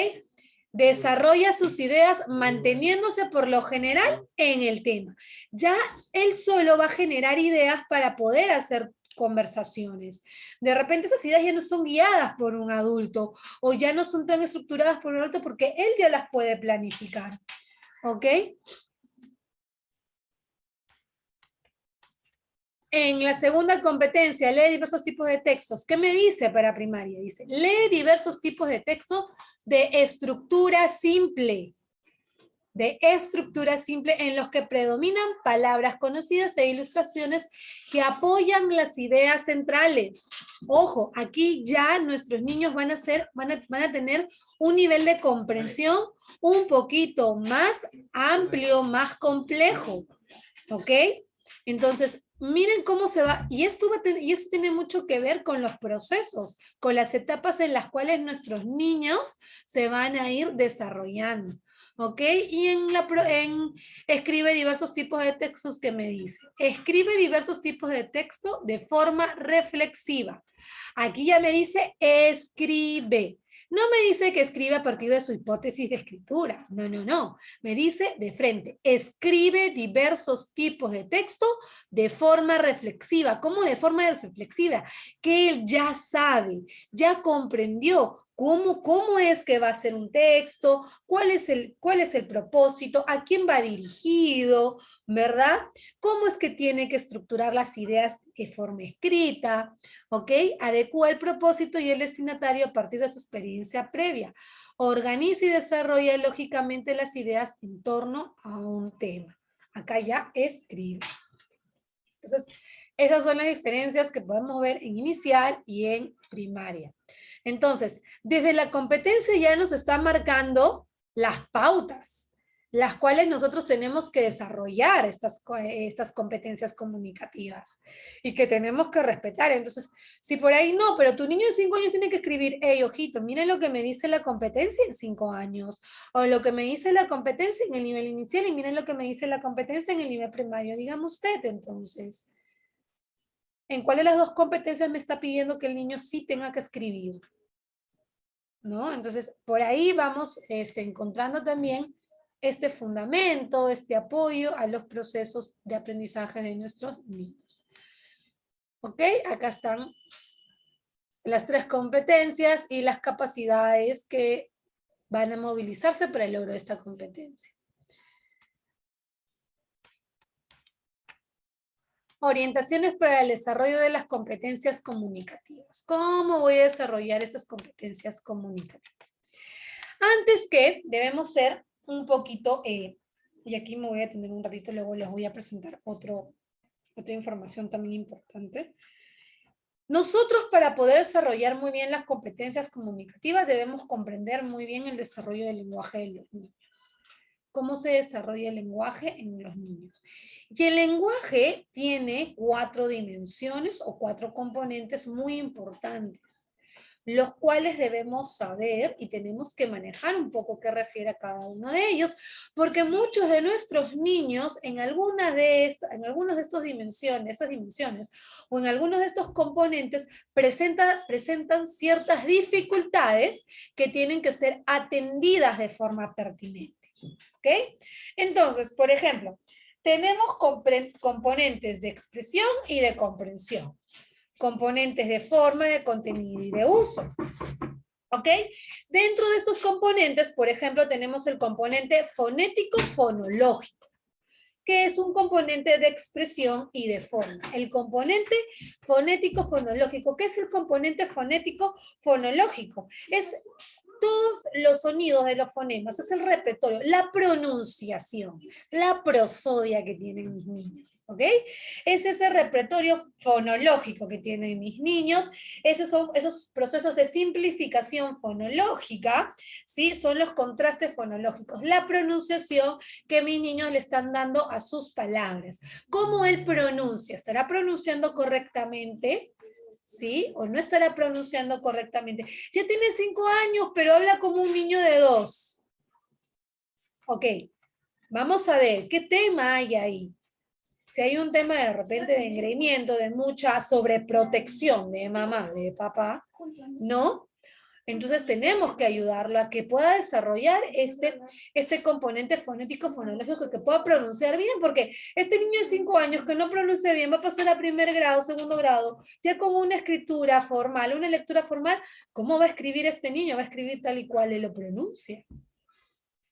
Desarrolla sus ideas manteniéndose por lo general en el tema. Ya él solo va a generar ideas para poder hacer conversaciones. De repente esas ideas ya no son guiadas por un adulto o ya no son tan estructuradas por un adulto porque él ya las puede planificar. ¿Ok? En la segunda competencia, lee diversos tipos de textos. ¿Qué me dice para primaria? Dice, lee diversos tipos de textos de estructura simple. De estructura simple en los que predominan palabras conocidas e ilustraciones que apoyan las ideas centrales. Ojo, aquí ya nuestros niños van a tener un nivel de comprensión un poquito más amplio, más complejo. ¿Ok? Entonces, miren cómo se va, y esto tiene mucho que ver con los procesos, con las etapas en las cuales nuestros niños se van a ir desarrollando. ¿Ok? Y escribe diversos tipos de textos que me dice. Escribe diversos tipos de texto de forma reflexiva. Aquí ya me dice escribe. No me dice que escribe a partir de su hipótesis de escritura. No, no, no. Me dice de frente, escribe diversos tipos de texto de forma reflexiva. ¿Cómo de forma reflexiva? Que él ya sabe, ya comprendió cómo es que va a ser un texto, cuál es el propósito, a quién va dirigido, ¿verdad? ¿Cómo es que tiene que estructurar las ideas de forma escrita? ¿Ok? Adecúa el propósito y el destinatario a partir de su experiencia previa. Organiza y desarrolla lógicamente las ideas en torno a un tema. Acá ya escribe. Entonces, esas son las diferencias que podemos ver en inicial y en primaria. Entonces, desde la competencia ya nos está marcando las pautas, las cuales nosotros tenemos que desarrollar estas competencias comunicativas y que tenemos que respetar. Entonces, si por ahí no, pero tu niño de 5 años tiene que escribir, hey, ojito, miren lo que me dice la competencia en 5 años, o lo que me dice la competencia en el nivel inicial, y miren lo que me dice la competencia en el nivel primario. Dígame usted, entonces, ¿en cuál de las dos competencias me está pidiendo que el niño sí tenga que escribir? ¿No? Entonces, por ahí vamos encontrando también este fundamento, este apoyo a los procesos de aprendizaje de nuestros niños. ¿Ok? Acá están las 3 competencias y las capacidades que van a movilizarse para el logro de esta competencia. Orientaciones para el desarrollo de las competencias comunicativas. ¿Cómo voy a desarrollar estas competencias comunicativas? Antes que debemos ser un poquito, y aquí me voy a tener un ratito, luego les voy a presentar otra información también importante. Nosotros, para poder desarrollar muy bien las competencias comunicativas, debemos comprender muy bien el desarrollo del lenguaje de los niños. ¿Cómo se desarrolla el lenguaje en los niños? Y el lenguaje tiene 4 dimensiones o 4 componentes muy importantes, los cuales debemos saber y tenemos que manejar un poco qué refiere a cada uno de ellos, porque muchos de nuestros niños en algunas de estas dimensiones o en algunos de estos componentes presentan ciertas dificultades que tienen que ser atendidas de forma pertinente. ¿Ok? Entonces, por ejemplo, tenemos componentes de expresión y de comprensión. Componentes de forma, de contenido y de uso. ¿Ok? Dentro de estos componentes, por ejemplo, tenemos el componente fonético-fonológico, que es un componente de expresión y de forma. El componente fonético-fonológico. ¿Qué es el componente fonético-fonológico? Es todos los sonidos de los fonemas, es el repertorio, la pronunciación, la prosodia que tienen mis niños, ¿ok? Es ese repertorio fonológico que tienen mis niños, esos son esos procesos de simplificación fonológica, ¿sí? Son los contrastes fonológicos, la pronunciación que mis niños le están dando a sus palabras. ¿Cómo él pronuncia? ¿Estará pronunciando correctamente? ¿Sí? O no estará pronunciando correctamente. Ya tiene 5 años, pero habla como un niño de 2. Ok, vamos a ver, ¿qué tema hay ahí? Si hay un tema de repente de engreimiento, de mucha sobreprotección de mamá, de papá, ¿no? Entonces tenemos que ayudarlo a que pueda desarrollar este componente fonético, fonológico, que pueda pronunciar bien, porque este niño de 5 años que no pronuncia bien va a pasar a primer grado, segundo grado, ya con una escritura formal, una lectura formal. ¿Cómo va a escribir este niño? Va a escribir tal y cual él lo pronuncia.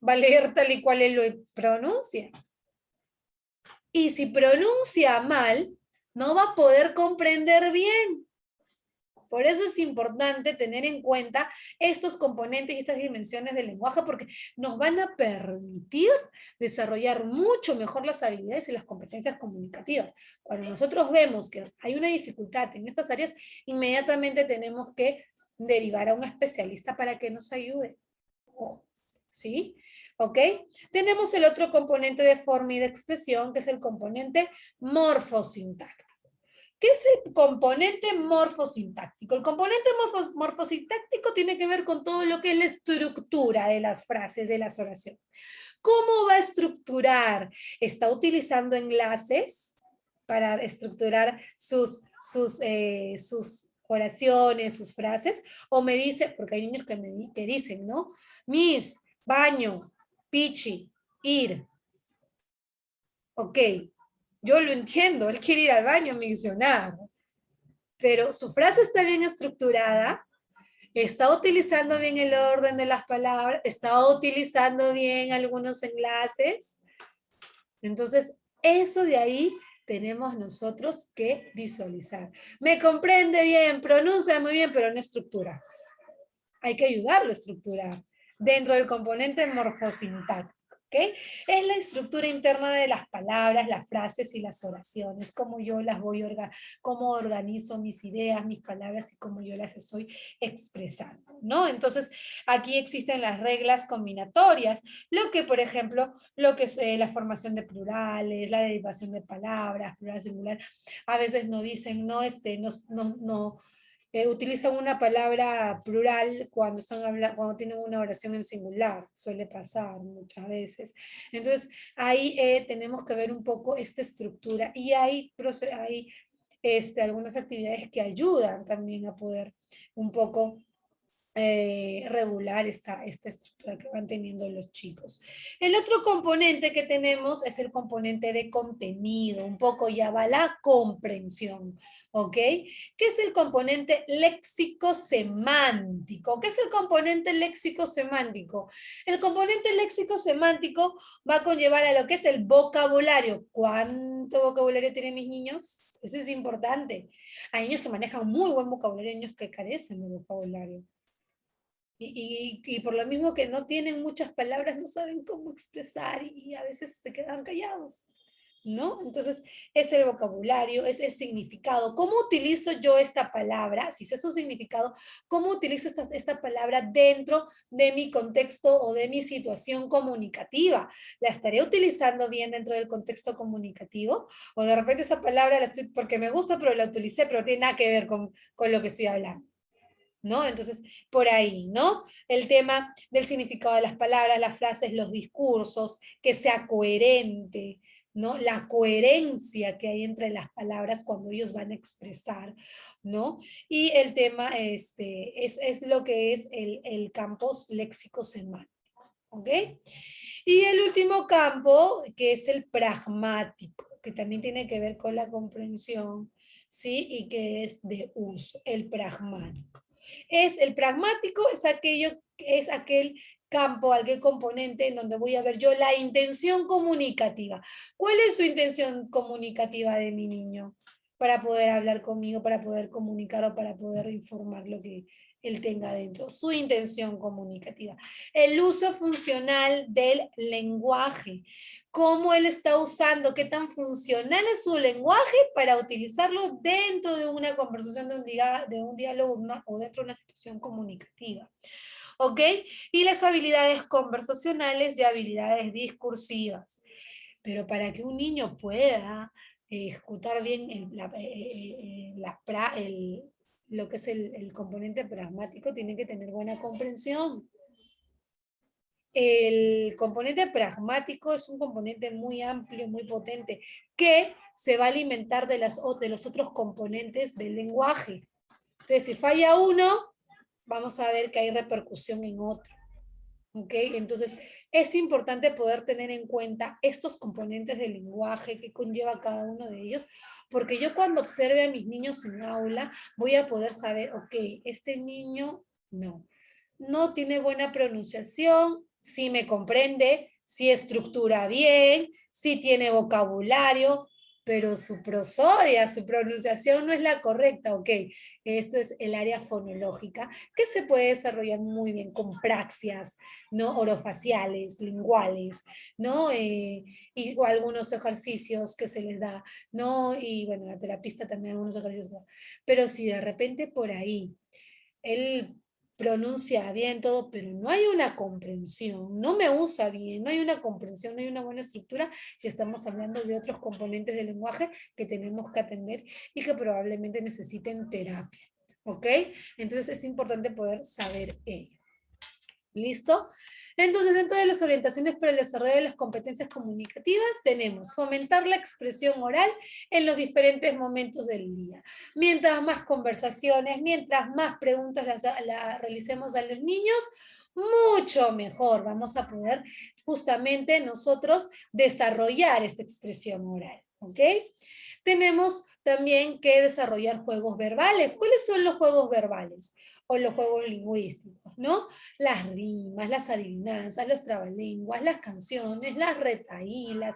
Va a leer tal y cual él lo pronuncia. Y si pronuncia mal, no va a poder comprender bien. Por eso es importante tener en cuenta estos componentes y estas dimensiones del lenguaje, porque nos van a permitir desarrollar mucho mejor las habilidades y las competencias comunicativas. Cuando nosotros vemos que hay una dificultad en estas áreas, inmediatamente tenemos que derivar a un especialista para que nos ayude. Ojo, ¿sí? ¿Ok? Tenemos el otro componente de forma y de expresión, que es el componente morfosintáctico. ¿Qué es el componente morfosintáctico? El componente morfosintáctico tiene que ver con todo lo que es la estructura de las frases, de las oraciones. ¿Cómo va a estructurar? ¿Está utilizando enlaces para estructurar sus oraciones, sus frases? O me dice, porque hay niños que dicen, ¿no? Miss, baño, pichi, ir. Ok. Yo lo entiendo, él quiere ir al baño, mencionar, pero su frase está bien estructurada, está utilizando bien el orden de las palabras, está utilizando bien algunos enlaces. Entonces, eso de ahí tenemos nosotros que visualizar. Me comprende bien, pronuncia muy bien, pero no estructura. Hay que ayudarlo a estructurar dentro del componente morfosintáctico. ¿Okay? Es la estructura interna de las palabras, las frases y las oraciones, cómo yo las voy cómo organizo mis ideas, mis palabras y cómo yo las estoy expresando, ¿no? Entonces, aquí existen las reglas combinatorias, lo que, por ejemplo, lo que es la formación de plurales, la derivación de palabras, plural, singular, a veces no dicen, utilizan una palabra plural cuando cuando tienen una oración en singular, suele pasar muchas veces. Entonces, ahí tenemos que ver un poco esta estructura y hay algunas actividades que ayudan también a poder un poco regular esta estructura que van teniendo los chicos. El otro componente que tenemos es el componente de contenido, un poco ya va la comprensión, ¿ok? ¿Qué es el componente léxico-semántico? ¿Qué es el componente léxico-semántico? El componente léxico-semántico va a conllevar a lo que es el vocabulario. ¿Cuánto vocabulario tienen mis niños? Eso es importante. Hay niños que manejan muy buen vocabulario, hay niños que carecen de vocabulario. Y por lo mismo que no tienen muchas palabras, no saben cómo expresar y a veces se quedan callados, ¿no? Entonces, es el vocabulario, es el significado. ¿Cómo utilizo yo esta palabra? Si sé su significado, ¿cómo utilizo esta palabra dentro de mi contexto o de mi situación comunicativa? ¿La estaré utilizando bien dentro del contexto comunicativo? ¿O de repente esa palabra la estoy, porque me gusta, pero la utilicé, pero no tiene nada que ver con lo que estoy hablando? ¿No? Entonces, por ahí, ¿no? El tema del significado de las palabras, las frases, los discursos, que sea coherente, ¿no? La coherencia que hay entre las palabras cuando ellos van a expresar, ¿no? Y el tema es lo que es el campo léxico-semántico, ¿ok? Y el último campo, que es el pragmático, que también tiene que ver con la comprensión, ¿sí? Y que es de uso, el pragmático. El pragmático es aquel campo, aquel componente en donde voy a ver yo la intención comunicativa. ¿Cuál es su intención comunicativa de mi niño? Para poder hablar conmigo, para poder comunicar o para poder informar lo que él tenga dentro. Su intención comunicativa. El uso funcional del lenguaje. Cómo él está usando, qué tan funcional es su lenguaje para utilizarlo dentro de una conversación, de un diálogo o dentro de una situación comunicativa. ¿Ok? Y las habilidades conversacionales y habilidades discursivas. Pero para que un niño pueda ejecutar bien lo que es el componente pragmático, tiene que tener buena comprensión. El componente pragmático es un componente muy amplio, muy potente, que se va a alimentar de los otros componentes del lenguaje. Entonces, si falla uno, vamos a ver que hay repercusión en otro. ¿Ok? Entonces, es importante poder tener en cuenta estos componentes del lenguaje que conlleva cada uno de ellos, porque yo cuando observe a mis niños en aula, voy a poder saber, ok, este niño no tiene buena pronunciación, sí me comprende, sí estructura bien, sí tiene vocabulario, pero su prosodia, su pronunciación no es la correcta, ok. Esto es el área fonológica, que se puede desarrollar muy bien con praxias, ¿no? Orofaciales, linguales, ¿no? Y algunos ejercicios que se les da, ¿no? Y bueno, la terapista también algunos ejercicios. Pero si de repente por ahí él pronuncia bien todo, pero no hay una comprensión, no me usa bien, no hay una comprensión, no hay una buena estructura, si estamos hablando de otros componentes del lenguaje que tenemos que atender y que probablemente necesiten terapia, ¿ok? Entonces es importante poder saber ello. ¿Listo? Entonces, dentro de las orientaciones para el desarrollo de las competencias comunicativas, tenemos fomentar la expresión oral en los diferentes momentos del día. Mientras más conversaciones, mientras más preguntas las realicemos a los niños, mucho mejor vamos a poder justamente nosotros desarrollar esta expresión oral. ¿Ok? Tenemos también que desarrollar juegos verbales. ¿Cuáles son los juegos verbales? O los juegos lingüísticos, ¿no? Las rimas, las adivinanzas, los trabalenguas, las canciones, las retahílas.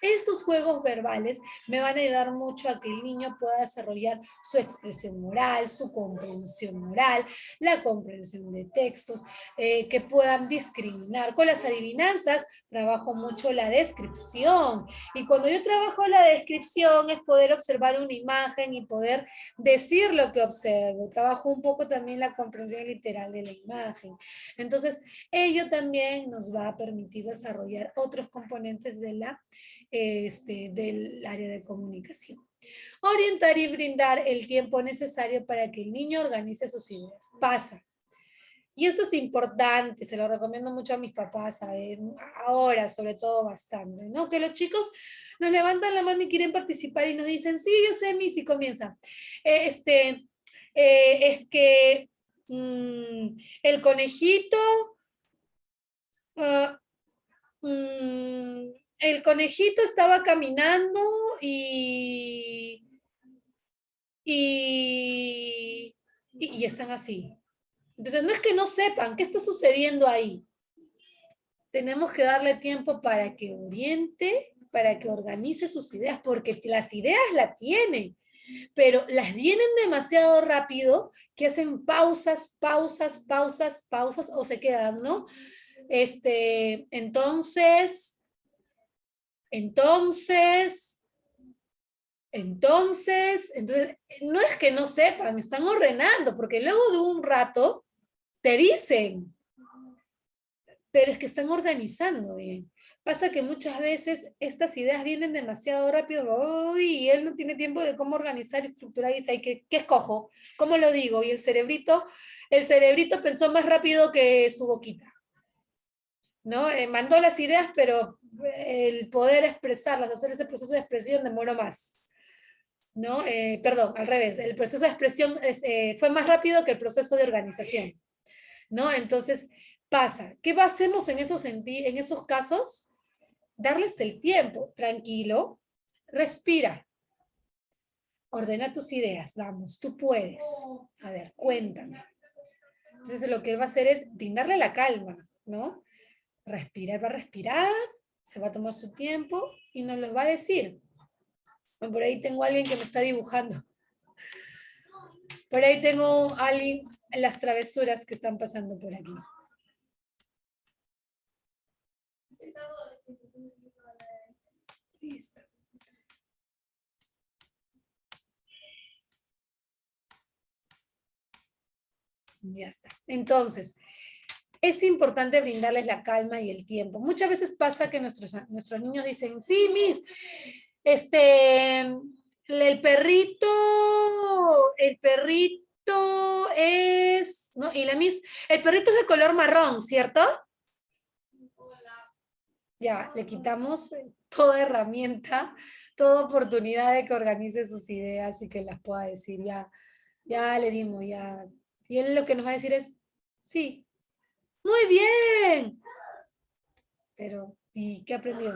Estos juegos verbales me van a ayudar mucho a que el niño pueda desarrollar su expresión oral, su comprensión oral, la comprensión de textos, que puedan discriminar. Con las adivinanzas trabajo mucho la descripción. Y cuando yo trabajo la descripción es poder observar una imagen y poder decir lo que observo. Trabajo un poco también la comprensión literal de la imagen. Entonces, ello también nos va a permitir desarrollar otros componentes de del área de comunicación. Orientar y brindar el tiempo necesario para que el niño organice sus ideas. Pasa. Y esto es importante, se lo recomiendo mucho a mis papás, ahora sobre todo bastante, ¿no? Que los chicos nos levantan la mano y quieren participar y nos dicen, sí, yo sé, Miss, y comienza. Es que el conejito, ah, el conejito estaba caminando y están así. Entonces, no es que no sepan qué está sucediendo ahí. Tenemos que darle tiempo para que oriente, para que organice sus ideas, porque las ideas las tiene, pero las vienen demasiado rápido que hacen pausas, pausas, pausas, pausas o se quedan, ¿no? Entonces, no es que no sepan, están ordenando, porque luego de un rato te dicen, pero es que están organizando bien. Pasa que muchas veces estas ideas vienen demasiado rápido y él no tiene tiempo de cómo organizar y estructurar y dice, ¿qué escojo? ¿Cómo lo digo? Y el cerebrito pensó más rápido que su boquita, ¿no? Mandó las ideas, pero el poder expresarlas, hacer ese proceso de expresión demoró más, ¿no? Perdón, al revés, el proceso de expresión fue más rápido que el proceso de organización, ¿no? Entonces, pasa, ¿qué hacemos en esos casos? Darles el tiempo, tranquilo, respira, ordena tus ideas, vamos, tú puedes. A ver, cuéntame. Entonces lo que él va a hacer es brindarle la calma, ¿no? Respirar, va a respirar, se va a tomar su tiempo y nos lo va a decir. Por ahí tengo a alguien que me está dibujando. Por ahí tengo a alguien, las travesuras que están pasando por aquí. Listo. Ya está. Entonces, es importante brindarles la calma y el tiempo. Muchas veces pasa que nuestros niños dicen, sí, Miss, el perrito es, ¿no? Y la Miss, el perrito es de color marrón, ¿cierto? Ya, le quitamos toda herramienta, toda oportunidad de que organice sus ideas y que las pueda decir, ya le dimos, ya Y él lo que nos va a decir es, sí, muy bien. Pero, ¿y qué aprendió?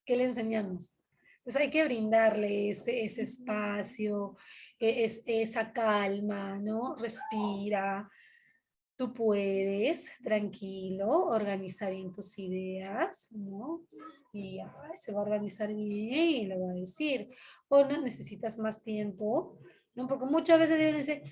¿Qué le enseñamos? Pues hay que brindarle ese espacio, esa calma, ¿no? Respira. Tú puedes, tranquilo, organizar bien tus ideas, ¿no? Y se va a organizar bien y lo va a decir. O no necesitas más tiempo, ¿no? Porque muchas veces dice,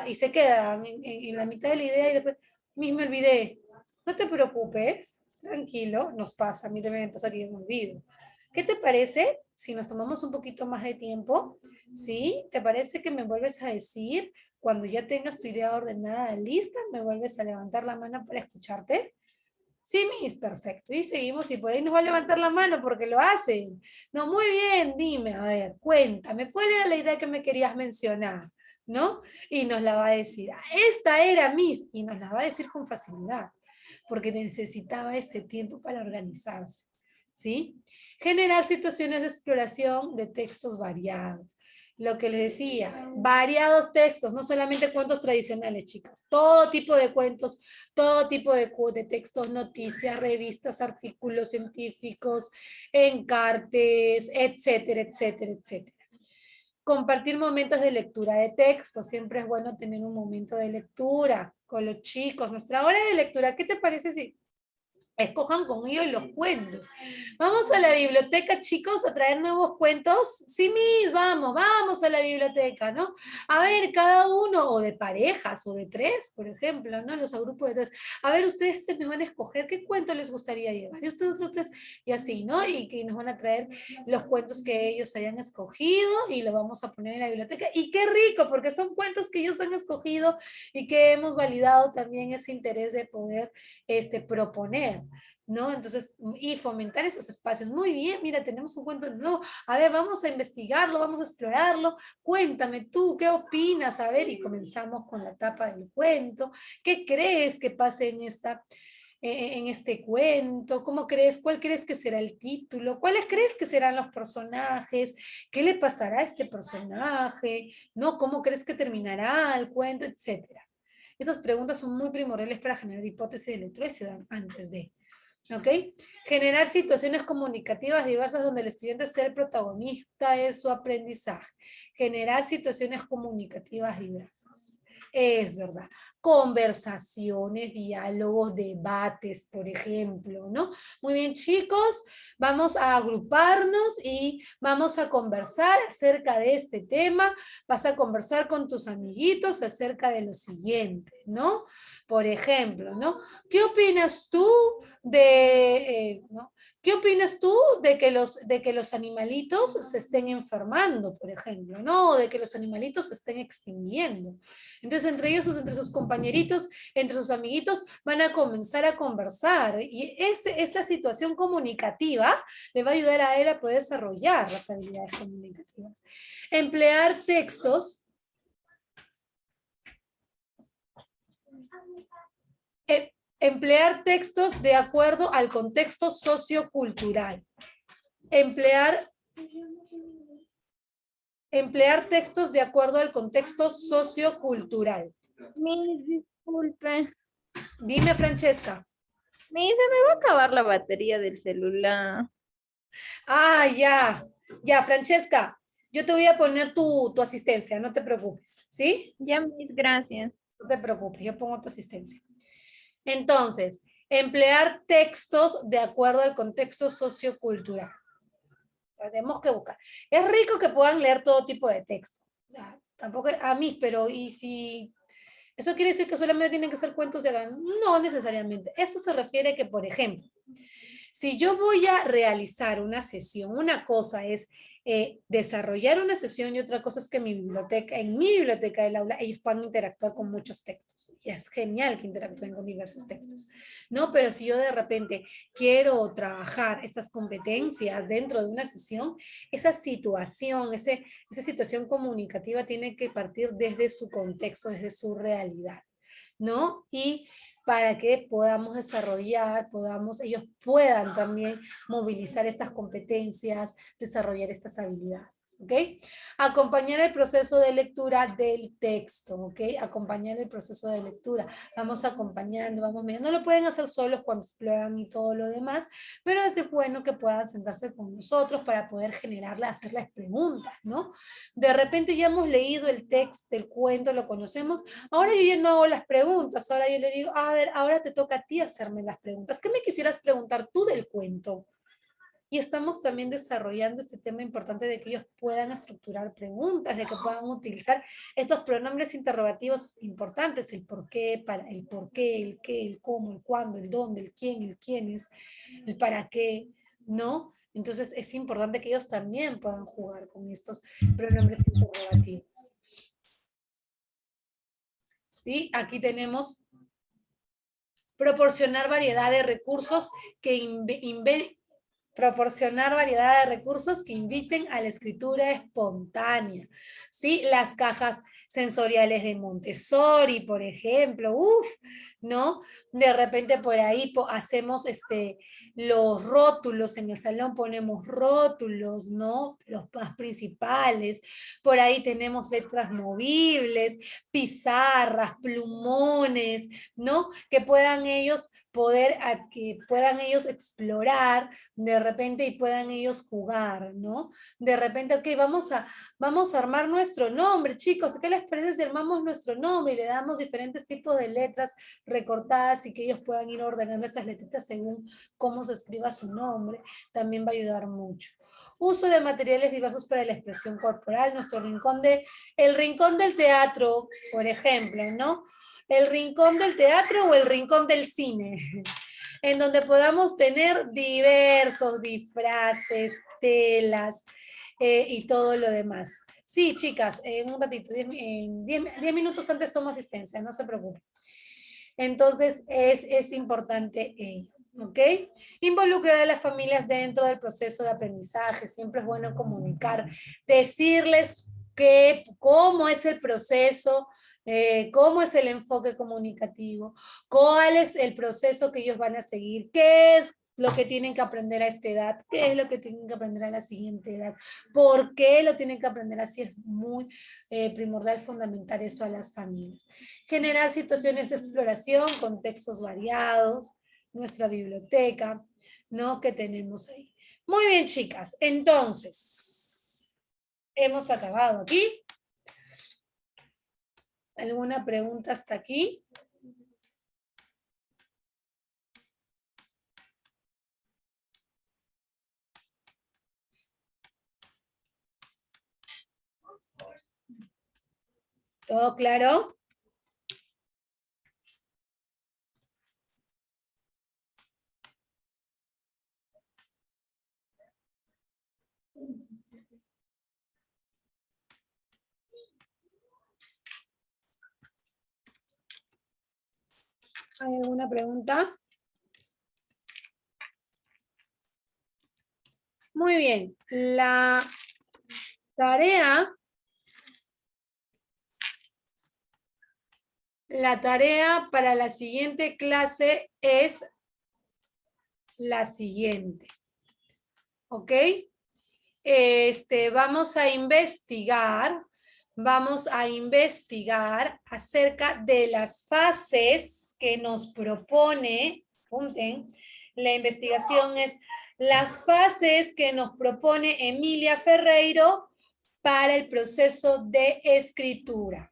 y se queda en la mitad de la idea y después, me olvidé. No te preocupes, tranquilo, nos pasa, a mí también me pasa que yo me olvido. ¿Qué te parece si nos tomamos un poquito más de tiempo? ¿Sí? ¿Te parece que me vuelves a decir? Cuando ya tengas tu idea ordenada, lista, me vuelves a levantar la mano para escucharte. Sí, Miss, perfecto. Y seguimos y por ahí nos va a levantar la mano porque lo hacen. No, muy bien, dime, a ver, cuéntame, ¿cuál era la idea que me querías mencionar? ¿No? Y nos la va a decir, esta era Miss, y nos la va a decir con facilidad, porque necesitaba este tiempo para organizarse. ¿Sí? Generar situaciones de exploración de textos variados. Lo que les decía, variados textos, no solamente cuentos tradicionales, chicas, todo tipo de cuentos, todo tipo de textos, noticias, revistas, artículos científicos, encartes, etcétera, etcétera, etcétera. Compartir momentos de lectura de texto, siempre es bueno tener un momento de lectura con los chicos. Nuestra hora de lectura, ¿qué te parece si escojan con ellos los cuentos? Vamos a la biblioteca, chicos, a traer nuevos cuentos. Sí, Miss, vamos a la biblioteca, ¿no? A ver, cada uno, o de parejas, o de tres, por ejemplo, ¿no? Los agrupos de tres. A ver, ustedes me van a escoger qué cuento les gustaría llevar. Y ustedes los tres, y así, ¿no? Y que nos van a traer los cuentos que ellos hayan escogido y lo vamos a poner en la biblioteca. Y qué rico, porque son cuentos que ellos han escogido y que hemos validado también ese interés de poder proponer, ¿no? Entonces, y fomentar esos espacios. Muy bien, mira, tenemos un cuento nuevo. A ver, vamos a investigarlo, vamos a explorarlo. Cuéntame tú, ¿qué opinas? A ver, y comenzamos con la etapa del cuento. ¿Qué crees que pase en este cuento? ¿Cómo crees? ¿Cuál crees que será el título? ¿Cuáles crees que serán los personajes? ¿Qué le pasará a este personaje? ¿No? ¿Cómo crees que terminará el cuento? Etcétera. Estas preguntas son muy primordiales para generar hipótesis de lectura y se dan antes de. ¿Ok? Generar situaciones comunicativas diversas donde el estudiante sea el protagonista de su aprendizaje. Generar situaciones comunicativas diversas. Es verdad. Conversaciones, diálogos, debates, por ejemplo, ¿no? Muy bien, chicos, vamos a agruparnos y vamos a conversar acerca de este tema. Vas a conversar con tus amiguitos acerca de lo siguiente, ¿no? Por ejemplo, ¿no? ¿Qué opinas tú ¿no? ¿Qué opinas tú de que los animalitos se estén enfermando, por ejemplo, ¿no? O de que los animalitos se estén extinguiendo. Entonces, entre ellos, entre sus compañeritos, entre sus amiguitos, van a comenzar a conversar. Y esa situación comunicativa le va a ayudar a él a poder desarrollar las habilidades comunicativas. Emplear textos emplear textos de acuerdo al contexto sociocultural. Emplear textos de acuerdo al contexto sociocultural. Miss, disculpe. Dime, Francesca. Miss, se me va a acabar la batería del celular. Ya. Ya, Francesca. Yo te voy a poner tu asistencia, no te preocupes, ¿sí? Ya, Miss, gracias. No te preocupes, yo pongo tu asistencia. Entonces, emplear textos de acuerdo al contexto sociocultural. Tenemos que buscar. Es rico que puedan leer todo tipo de texto. Tampoco a mí, pero ¿y si eso quiere decir que solamente tienen que ser cuentos de hagan? No necesariamente. Eso se refiere a que, por ejemplo, si yo voy a realizar una sesión, una cosa es desarrollar una sesión y otra cosa es que en mi biblioteca del aula, ellos puedan interactuar con muchos textos. Y es genial que interactúen con diversos textos, ¿no? Pero si yo de repente quiero trabajar estas competencias dentro de una sesión, esa situación, esa situación comunicativa tiene que partir desde su contexto, desde su realidad, ¿no? Y para que podamos desarrollar, ellos puedan también movilizar estas competencias, desarrollar estas habilidades. ¿Ok? Acompañar el proceso de lectura del texto, ¿ok? Acompañar el proceso de lectura. Vamos acompañando, vamos viendo. No lo pueden hacer solos cuando exploran y todo lo demás, pero es bueno que puedan sentarse con nosotros para poder hacerles preguntas, ¿no? De repente ya hemos leído el texto, el cuento, lo conocemos. Ahora yo ya no hago las preguntas. Ahora yo le digo, a ver, ahora te toca a ti hacerme las preguntas. ¿Qué me quisieras preguntar tú del cuento? Y estamos también desarrollando este tema importante de que ellos puedan estructurar preguntas, de que puedan utilizar estos pronombres interrogativos importantes, el por qué, el qué, el cómo, el cuándo, el dónde, el quiénes, el para qué, ¿no? Entonces es importante que ellos también puedan jugar con estos pronombres interrogativos. ¿Sí? Aquí tenemos proporcionar variedad de recursos que inviten a la escritura espontánea. ¿Sí? Las cajas sensoriales de Montessori, por ejemplo, ¿no? De repente por ahí hacemos los rótulos, en el salón ponemos rótulos, ¿no? Los más principales. Por ahí tenemos letras movibles, pizarras, plumones, ¿no? Que puedan ellos explorar de repente y puedan ellos jugar, ¿no? De repente, ok, vamos a armar nuestro nombre, chicos, ¿qué les parece si armamos nuestro nombre y le damos diferentes tipos de letras recortadas y que ellos puedan ir ordenando estas letritas según cómo se escriba su nombre? También va a ayudar mucho. Uso de materiales diversos para la expresión corporal, el rincón del teatro, por ejemplo, ¿no? El rincón del teatro o el rincón del cine, en donde podamos tener diversos disfraces, telas y todo lo demás. Sí, chicas, en un ratito, 10 minutos antes tomo asistencia, no se preocupen. Entonces, es importante ¿ok? Involucrar a las familias dentro del proceso de aprendizaje, siempre es bueno comunicar, decirles cómo es el proceso, cómo es el enfoque comunicativo, cuál es el proceso que ellos van a seguir, qué es lo que tienen que aprender a esta edad, qué es lo que tienen que aprender a la siguiente edad, por qué lo tienen que aprender así, es muy primordial, fundamental eso a las familias. Generar situaciones de exploración con textos variados, nuestra biblioteca, ¿no? Que tenemos ahí. Muy bien, chicas, entonces, hemos acabado aquí. ¿Alguna pregunta hasta aquí? ¿Todo claro? ¿Hay alguna pregunta? Muy bien. La tarea para la siguiente clase es la siguiente. ¿Ok? Vamos a investigar acerca de las fases que nos propone, apunten, la investigación es las fases que nos propone Emilia Ferreiro para el proceso de escritura.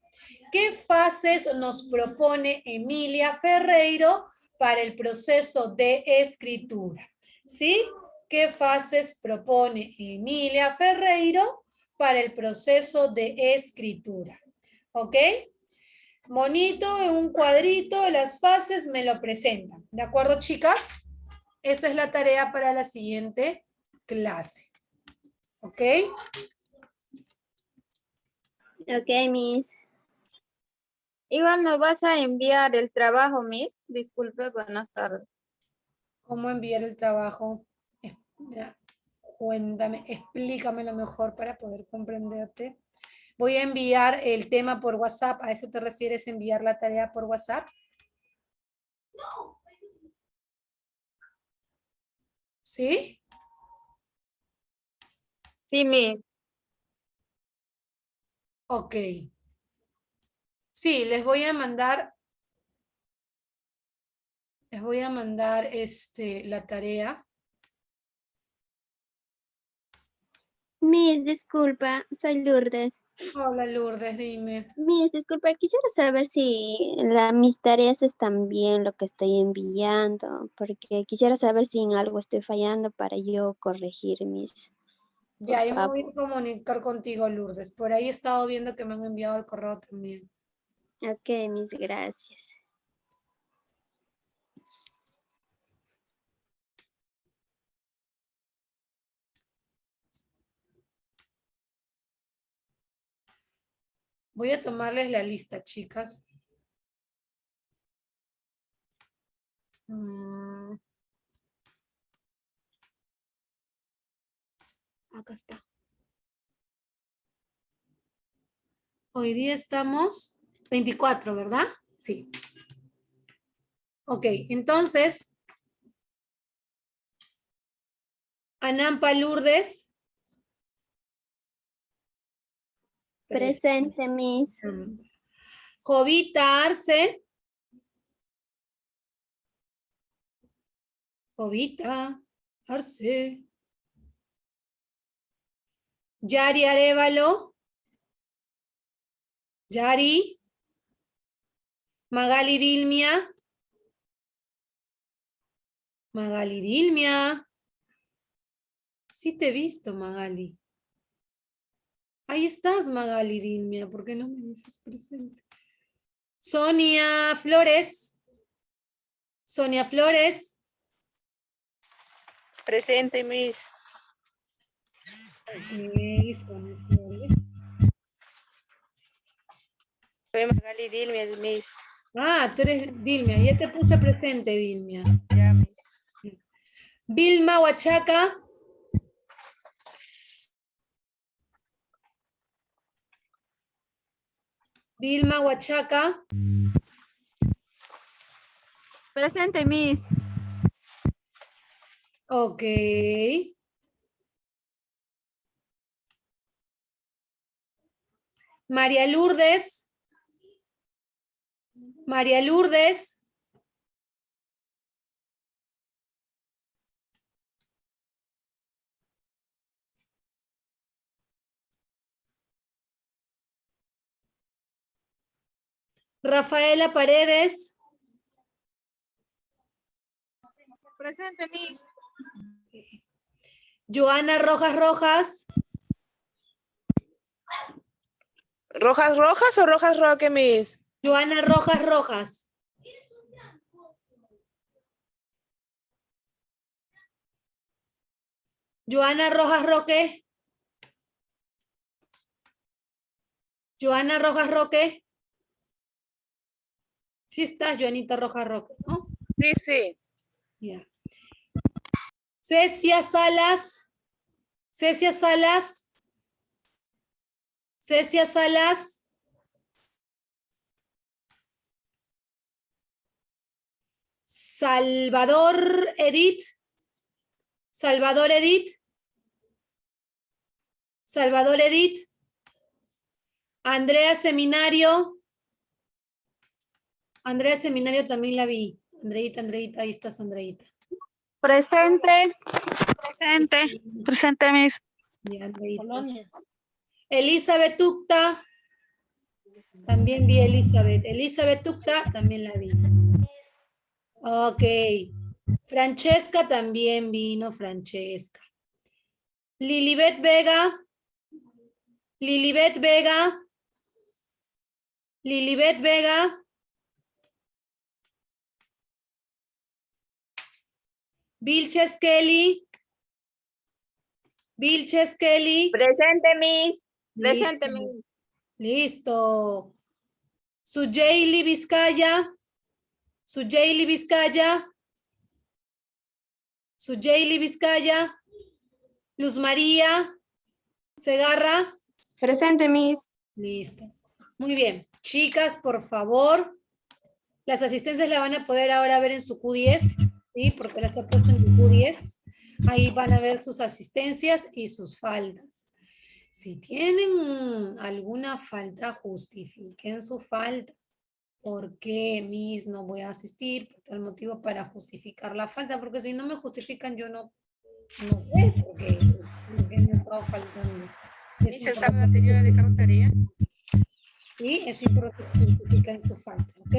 ¿Qué fases nos propone Emilia Ferreiro para el proceso de escritura? ¿Sí? ¿Qué fases propone Emilia Ferreiro para el proceso de escritura? ¿Ok? Monito en un cuadrito, las fases me lo presentan. ¿De acuerdo, chicas? Esa es la tarea para la siguiente clase. ¿Ok? Ok, Miss. Igual nos vas a enviar el trabajo, Miss. Disculpe, buenas tardes. ¿Cómo enviar el trabajo? Cuéntame, explícamelo mejor para poder comprenderte. Voy a enviar el tema por WhatsApp. ¿A eso te refieres, enviar la tarea por WhatsApp? ¿Sí? Sí, Miss. Ok. Sí, les voy a mandar la tarea. Miss, disculpa, soy Lourdes. Hola Lourdes, dime. Miss, disculpa, quisiera saber si mis tareas están bien lo que estoy enviando, porque quisiera saber si en algo estoy fallando para yo corregir, Miss. Por Ya, yo me voy a favor. comunicar contigo, Lourdes. Por ahí he estado viendo que me han enviado el correo también. Ok, Miss, gracias. Voy a tomarles la lista, chicas. Acá está. Hoy día estamos 24, ¿verdad? Sí. Ok, entonces, Anampa Lourdes. Presente, Miss. Jovita Arce. Jovita Arce. Yari Arevalo. Yari. Magali Dilmia. Magali Dilmia. Sí te he visto, Magali. Ahí estás, Magali Dilmia. ¿Por qué no me dices presente? Sonia Flores. Sonia Flores. Presente, Miss. Ok, Sonia Flores. Soy Magali Dilmia, Miss. Ah, tú eres Dilmia. Ya te puse presente, Dilmia. Ya, Miss. Vilma Huachaca. Vilma Huachaca. Presente, Miss. Ok. María Lourdes. María Lourdes. Rafaela Paredes. Presente, Miss. Joana Rojas Rojas. ¿Rojas rojas o rojas roque, Miss? Joana Rojas Rojas. Joana Rojas Roque. Joana Rojas Roque. Sí estás, Joanita Rojas Roque, ¿no? Sí, sí. Ya. Cecia Salas. Cecia Salas. Cecia Salas. Salvador Edith. Salvador Edith. Salvador Edith. Andrea Seminario. Andrea Seminario también la vi. Andreita, Andreita, ahí estás, Andreita. Presente. Presente. Presente, Miss. Ya, Andreita. Elizabeth Tucta. También vi Elizabeth. Elizabeth Tucta también la vi. Ok. Francesca también vino, Francesca. Lilibet Vega. Lilibet Vega. Lilibet Vega. Vilches Kelly. Vilches Kelly. Presente, Miss. Listo. Presente, Miss. Listo. Sujayli Vizcaya. Sujayli Vizcaya. Sujayli Vizcaya. Luz María Segarra. Presente, Miss. Listo. Muy bien. Chicas, por favor, Las asistencias la van a poder ahora ver en su Q10, ¿sí? Porque las he puesto en mi Q10. Ahí van a ver sus asistencias y sus faltas. Si tienen alguna falta, justifiquen su falta. ¿Por qué, Miss, no voy a asistir? Por tal motivo para justificar la falta, porque si no me justifican, yo no sé porque me he estado faltando. Es Miss, el sábado anterior he dejado tarea. Sí, es importante que justifiquen su falta, ¿ok?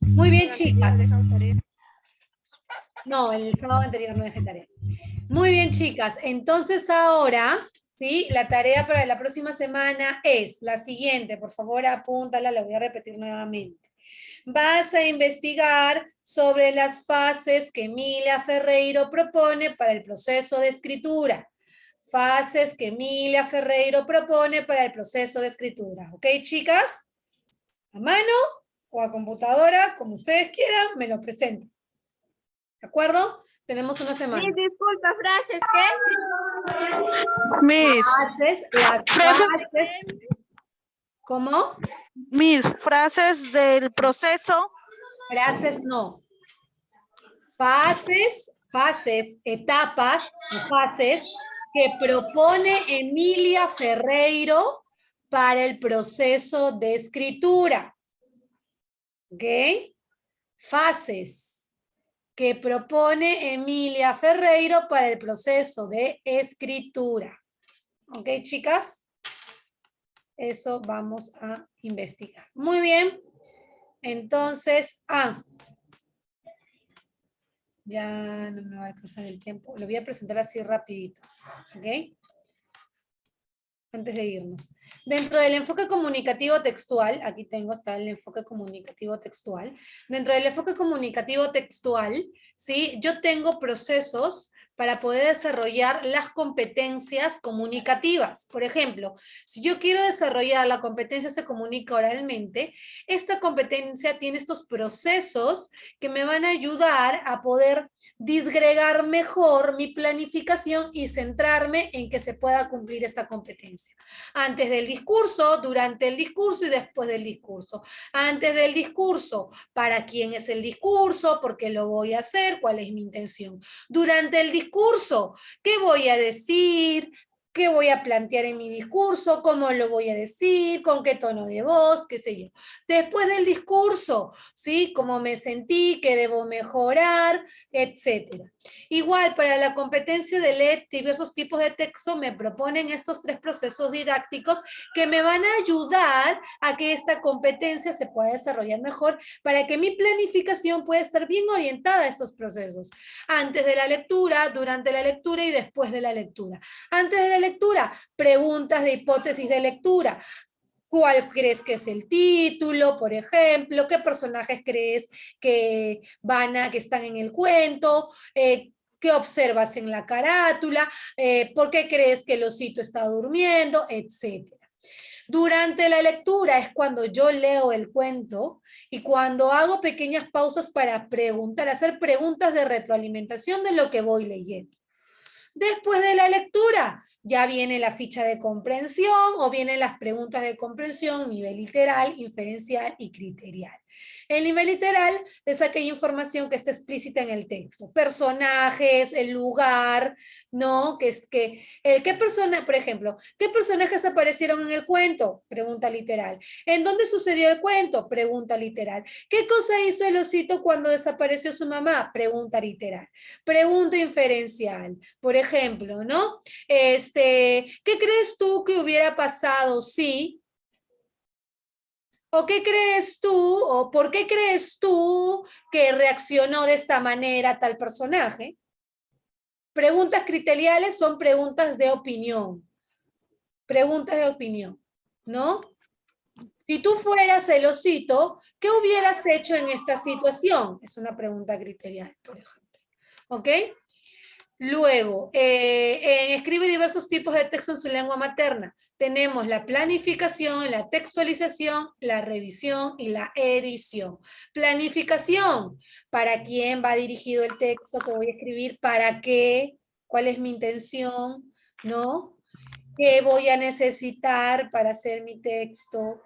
Muy bien, chicas. No, el sábado anterior no dejé tarea. Muy bien, chicas. Entonces ahora, ¿sí? La tarea para la próxima semana es la siguiente. Por favor, apúntala, la voy a repetir nuevamente. Vas a investigar sobre las fases que Emilia Ferreiro propone para el proceso de escritura. Fases que Emilia Ferreiro propone para el proceso de escritura. ¿Ok, chicas? A mano o a computadora, como ustedes quieran, me lo presentan. ¿De acuerdo? Tenemos una semana. Miss, disculpa, frases, ¿qué? Miss, Las frases. ¿Cómo? Miss, frases del proceso. Frases no. Fases, etapas o fases que propone Emilia Ferreiro para el proceso de escritura. ¿Ok? Fases que propone Emilia Ferreiro para el proceso de escritura. ¿Ok, chicas? Eso vamos a investigar. Muy bien. Entonces, ya no me va a alcanzar el tiempo. Lo voy a presentar así rapidito. ¿Ok? Antes de irnos. Dentro del enfoque comunicativo textual, aquí está el enfoque comunicativo textual. Dentro del enfoque comunicativo textual, ¿sí? Yo tengo procesos para poder desarrollar las competencias comunicativas. Por ejemplo, si yo quiero desarrollar la competencia se comunica oralmente, esta competencia tiene estos procesos que me van a ayudar a poder disgregar mejor mi planificación y centrarme en que se pueda cumplir esta competencia. Antes del discurso, durante el discurso y después del discurso. Antes del discurso, ¿para quién es el discurso? ¿Por qué lo voy a hacer? ¿Cuál es mi intención? Durante el discurso, ¿qué voy a decir? ¿Qué voy a plantear en mi discurso? ¿Cómo lo voy a decir? ¿Con qué tono de voz? ¿Qué sé yo? Después del discurso, ¿sí? ¿Cómo me sentí? ¿Qué debo mejorar? Etcétera. Igual, para la competencia de leer diversos tipos de texto, me proponen estos 3 procesos didácticos que me van a ayudar a que esta competencia se pueda desarrollar mejor para que mi planificación pueda estar bien orientada a estos procesos. Antes de la lectura, durante la lectura y después de la lectura. Antes de la lectura, preguntas de hipótesis de lectura. ¿Cuál crees que es el título, por ejemplo? ¿Qué personajes crees que están en el cuento? ¿Qué observas en la carátula? ¿Por qué crees que el osito está durmiendo? Etcétera. Durante la lectura es cuando yo leo el cuento y cuando hago pequeñas pausas para preguntar, hacer preguntas de retroalimentación de lo que voy leyendo. Después de la lectura, ya viene la ficha de comprensión o vienen las preguntas de comprensión, nivel literal, inferencial y criterial. El nivel literal es aquella información que está explícita en el texto. Personajes, el lugar, ¿no? ¿Qué persona, por ejemplo, qué personajes aparecieron en el cuento? Pregunta literal. ¿En dónde sucedió el cuento? Pregunta literal. ¿Qué cosa hizo el osito cuando desapareció su mamá? Pregunta literal. Pregunta inferencial. Por ejemplo, ¿no? ¿Qué crees tú que hubiera pasado si? ¿O qué crees tú, o por qué crees tú que reaccionó de esta manera tal personaje? Preguntas criteriales son preguntas de opinión. Preguntas de opinión, ¿no? Si tú fueras el osito, ¿qué hubieras hecho en esta situación? Es una pregunta criterial, por ejemplo. ¿Ok? Luego, escribe diversos tipos de texto en su lengua materna. Tenemos la planificación, la textualización, la revisión y la edición. Planificación, ¿para quién va dirigido el texto que voy a escribir? ¿Para qué? ¿Cuál es mi intención? ¿No? ¿Qué voy a necesitar para hacer mi texto?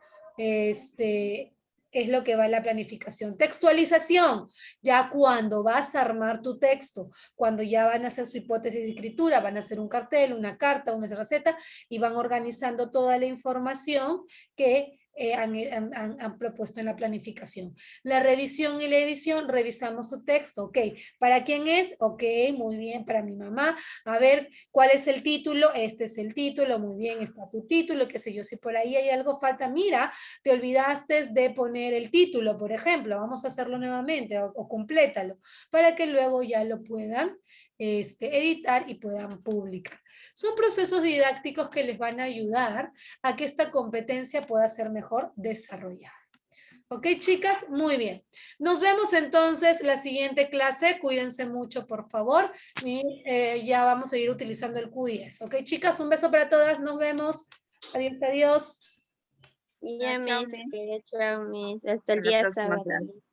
es lo que va en la planificación. Textualización, ya cuando vas a armar tu texto, cuando ya van a hacer su hipótesis de escritura, van a hacer un cartel, una carta, una receta, y van organizando toda la información que han propuesto en la planificación. La revisión y la edición, revisamos tu texto, ok, ¿para quién es? Ok, muy bien, para mi mamá. A ver, ¿cuál es el título? Este es el título, muy bien, está tu título, qué sé yo, si por ahí hay algo falta, mira, te olvidaste de poner el título, por ejemplo, vamos a hacerlo nuevamente o complétalo, para que luego ya lo puedan editar y puedan publicar. Son procesos didácticos que les van a ayudar a que esta competencia pueda ser mejor desarrollada. ¿Ok, chicas? Muy bien. Nos vemos entonces la siguiente clase. Cuídense mucho, por favor. Y ya vamos a ir utilizando el Q10. ¿Ok, chicas? Un beso para todas. Nos vemos. Adiós, adiós. Ya, Chao, Miss, Miss. ok, chao, Miss. Hasta el En la día próxima sábado. clase.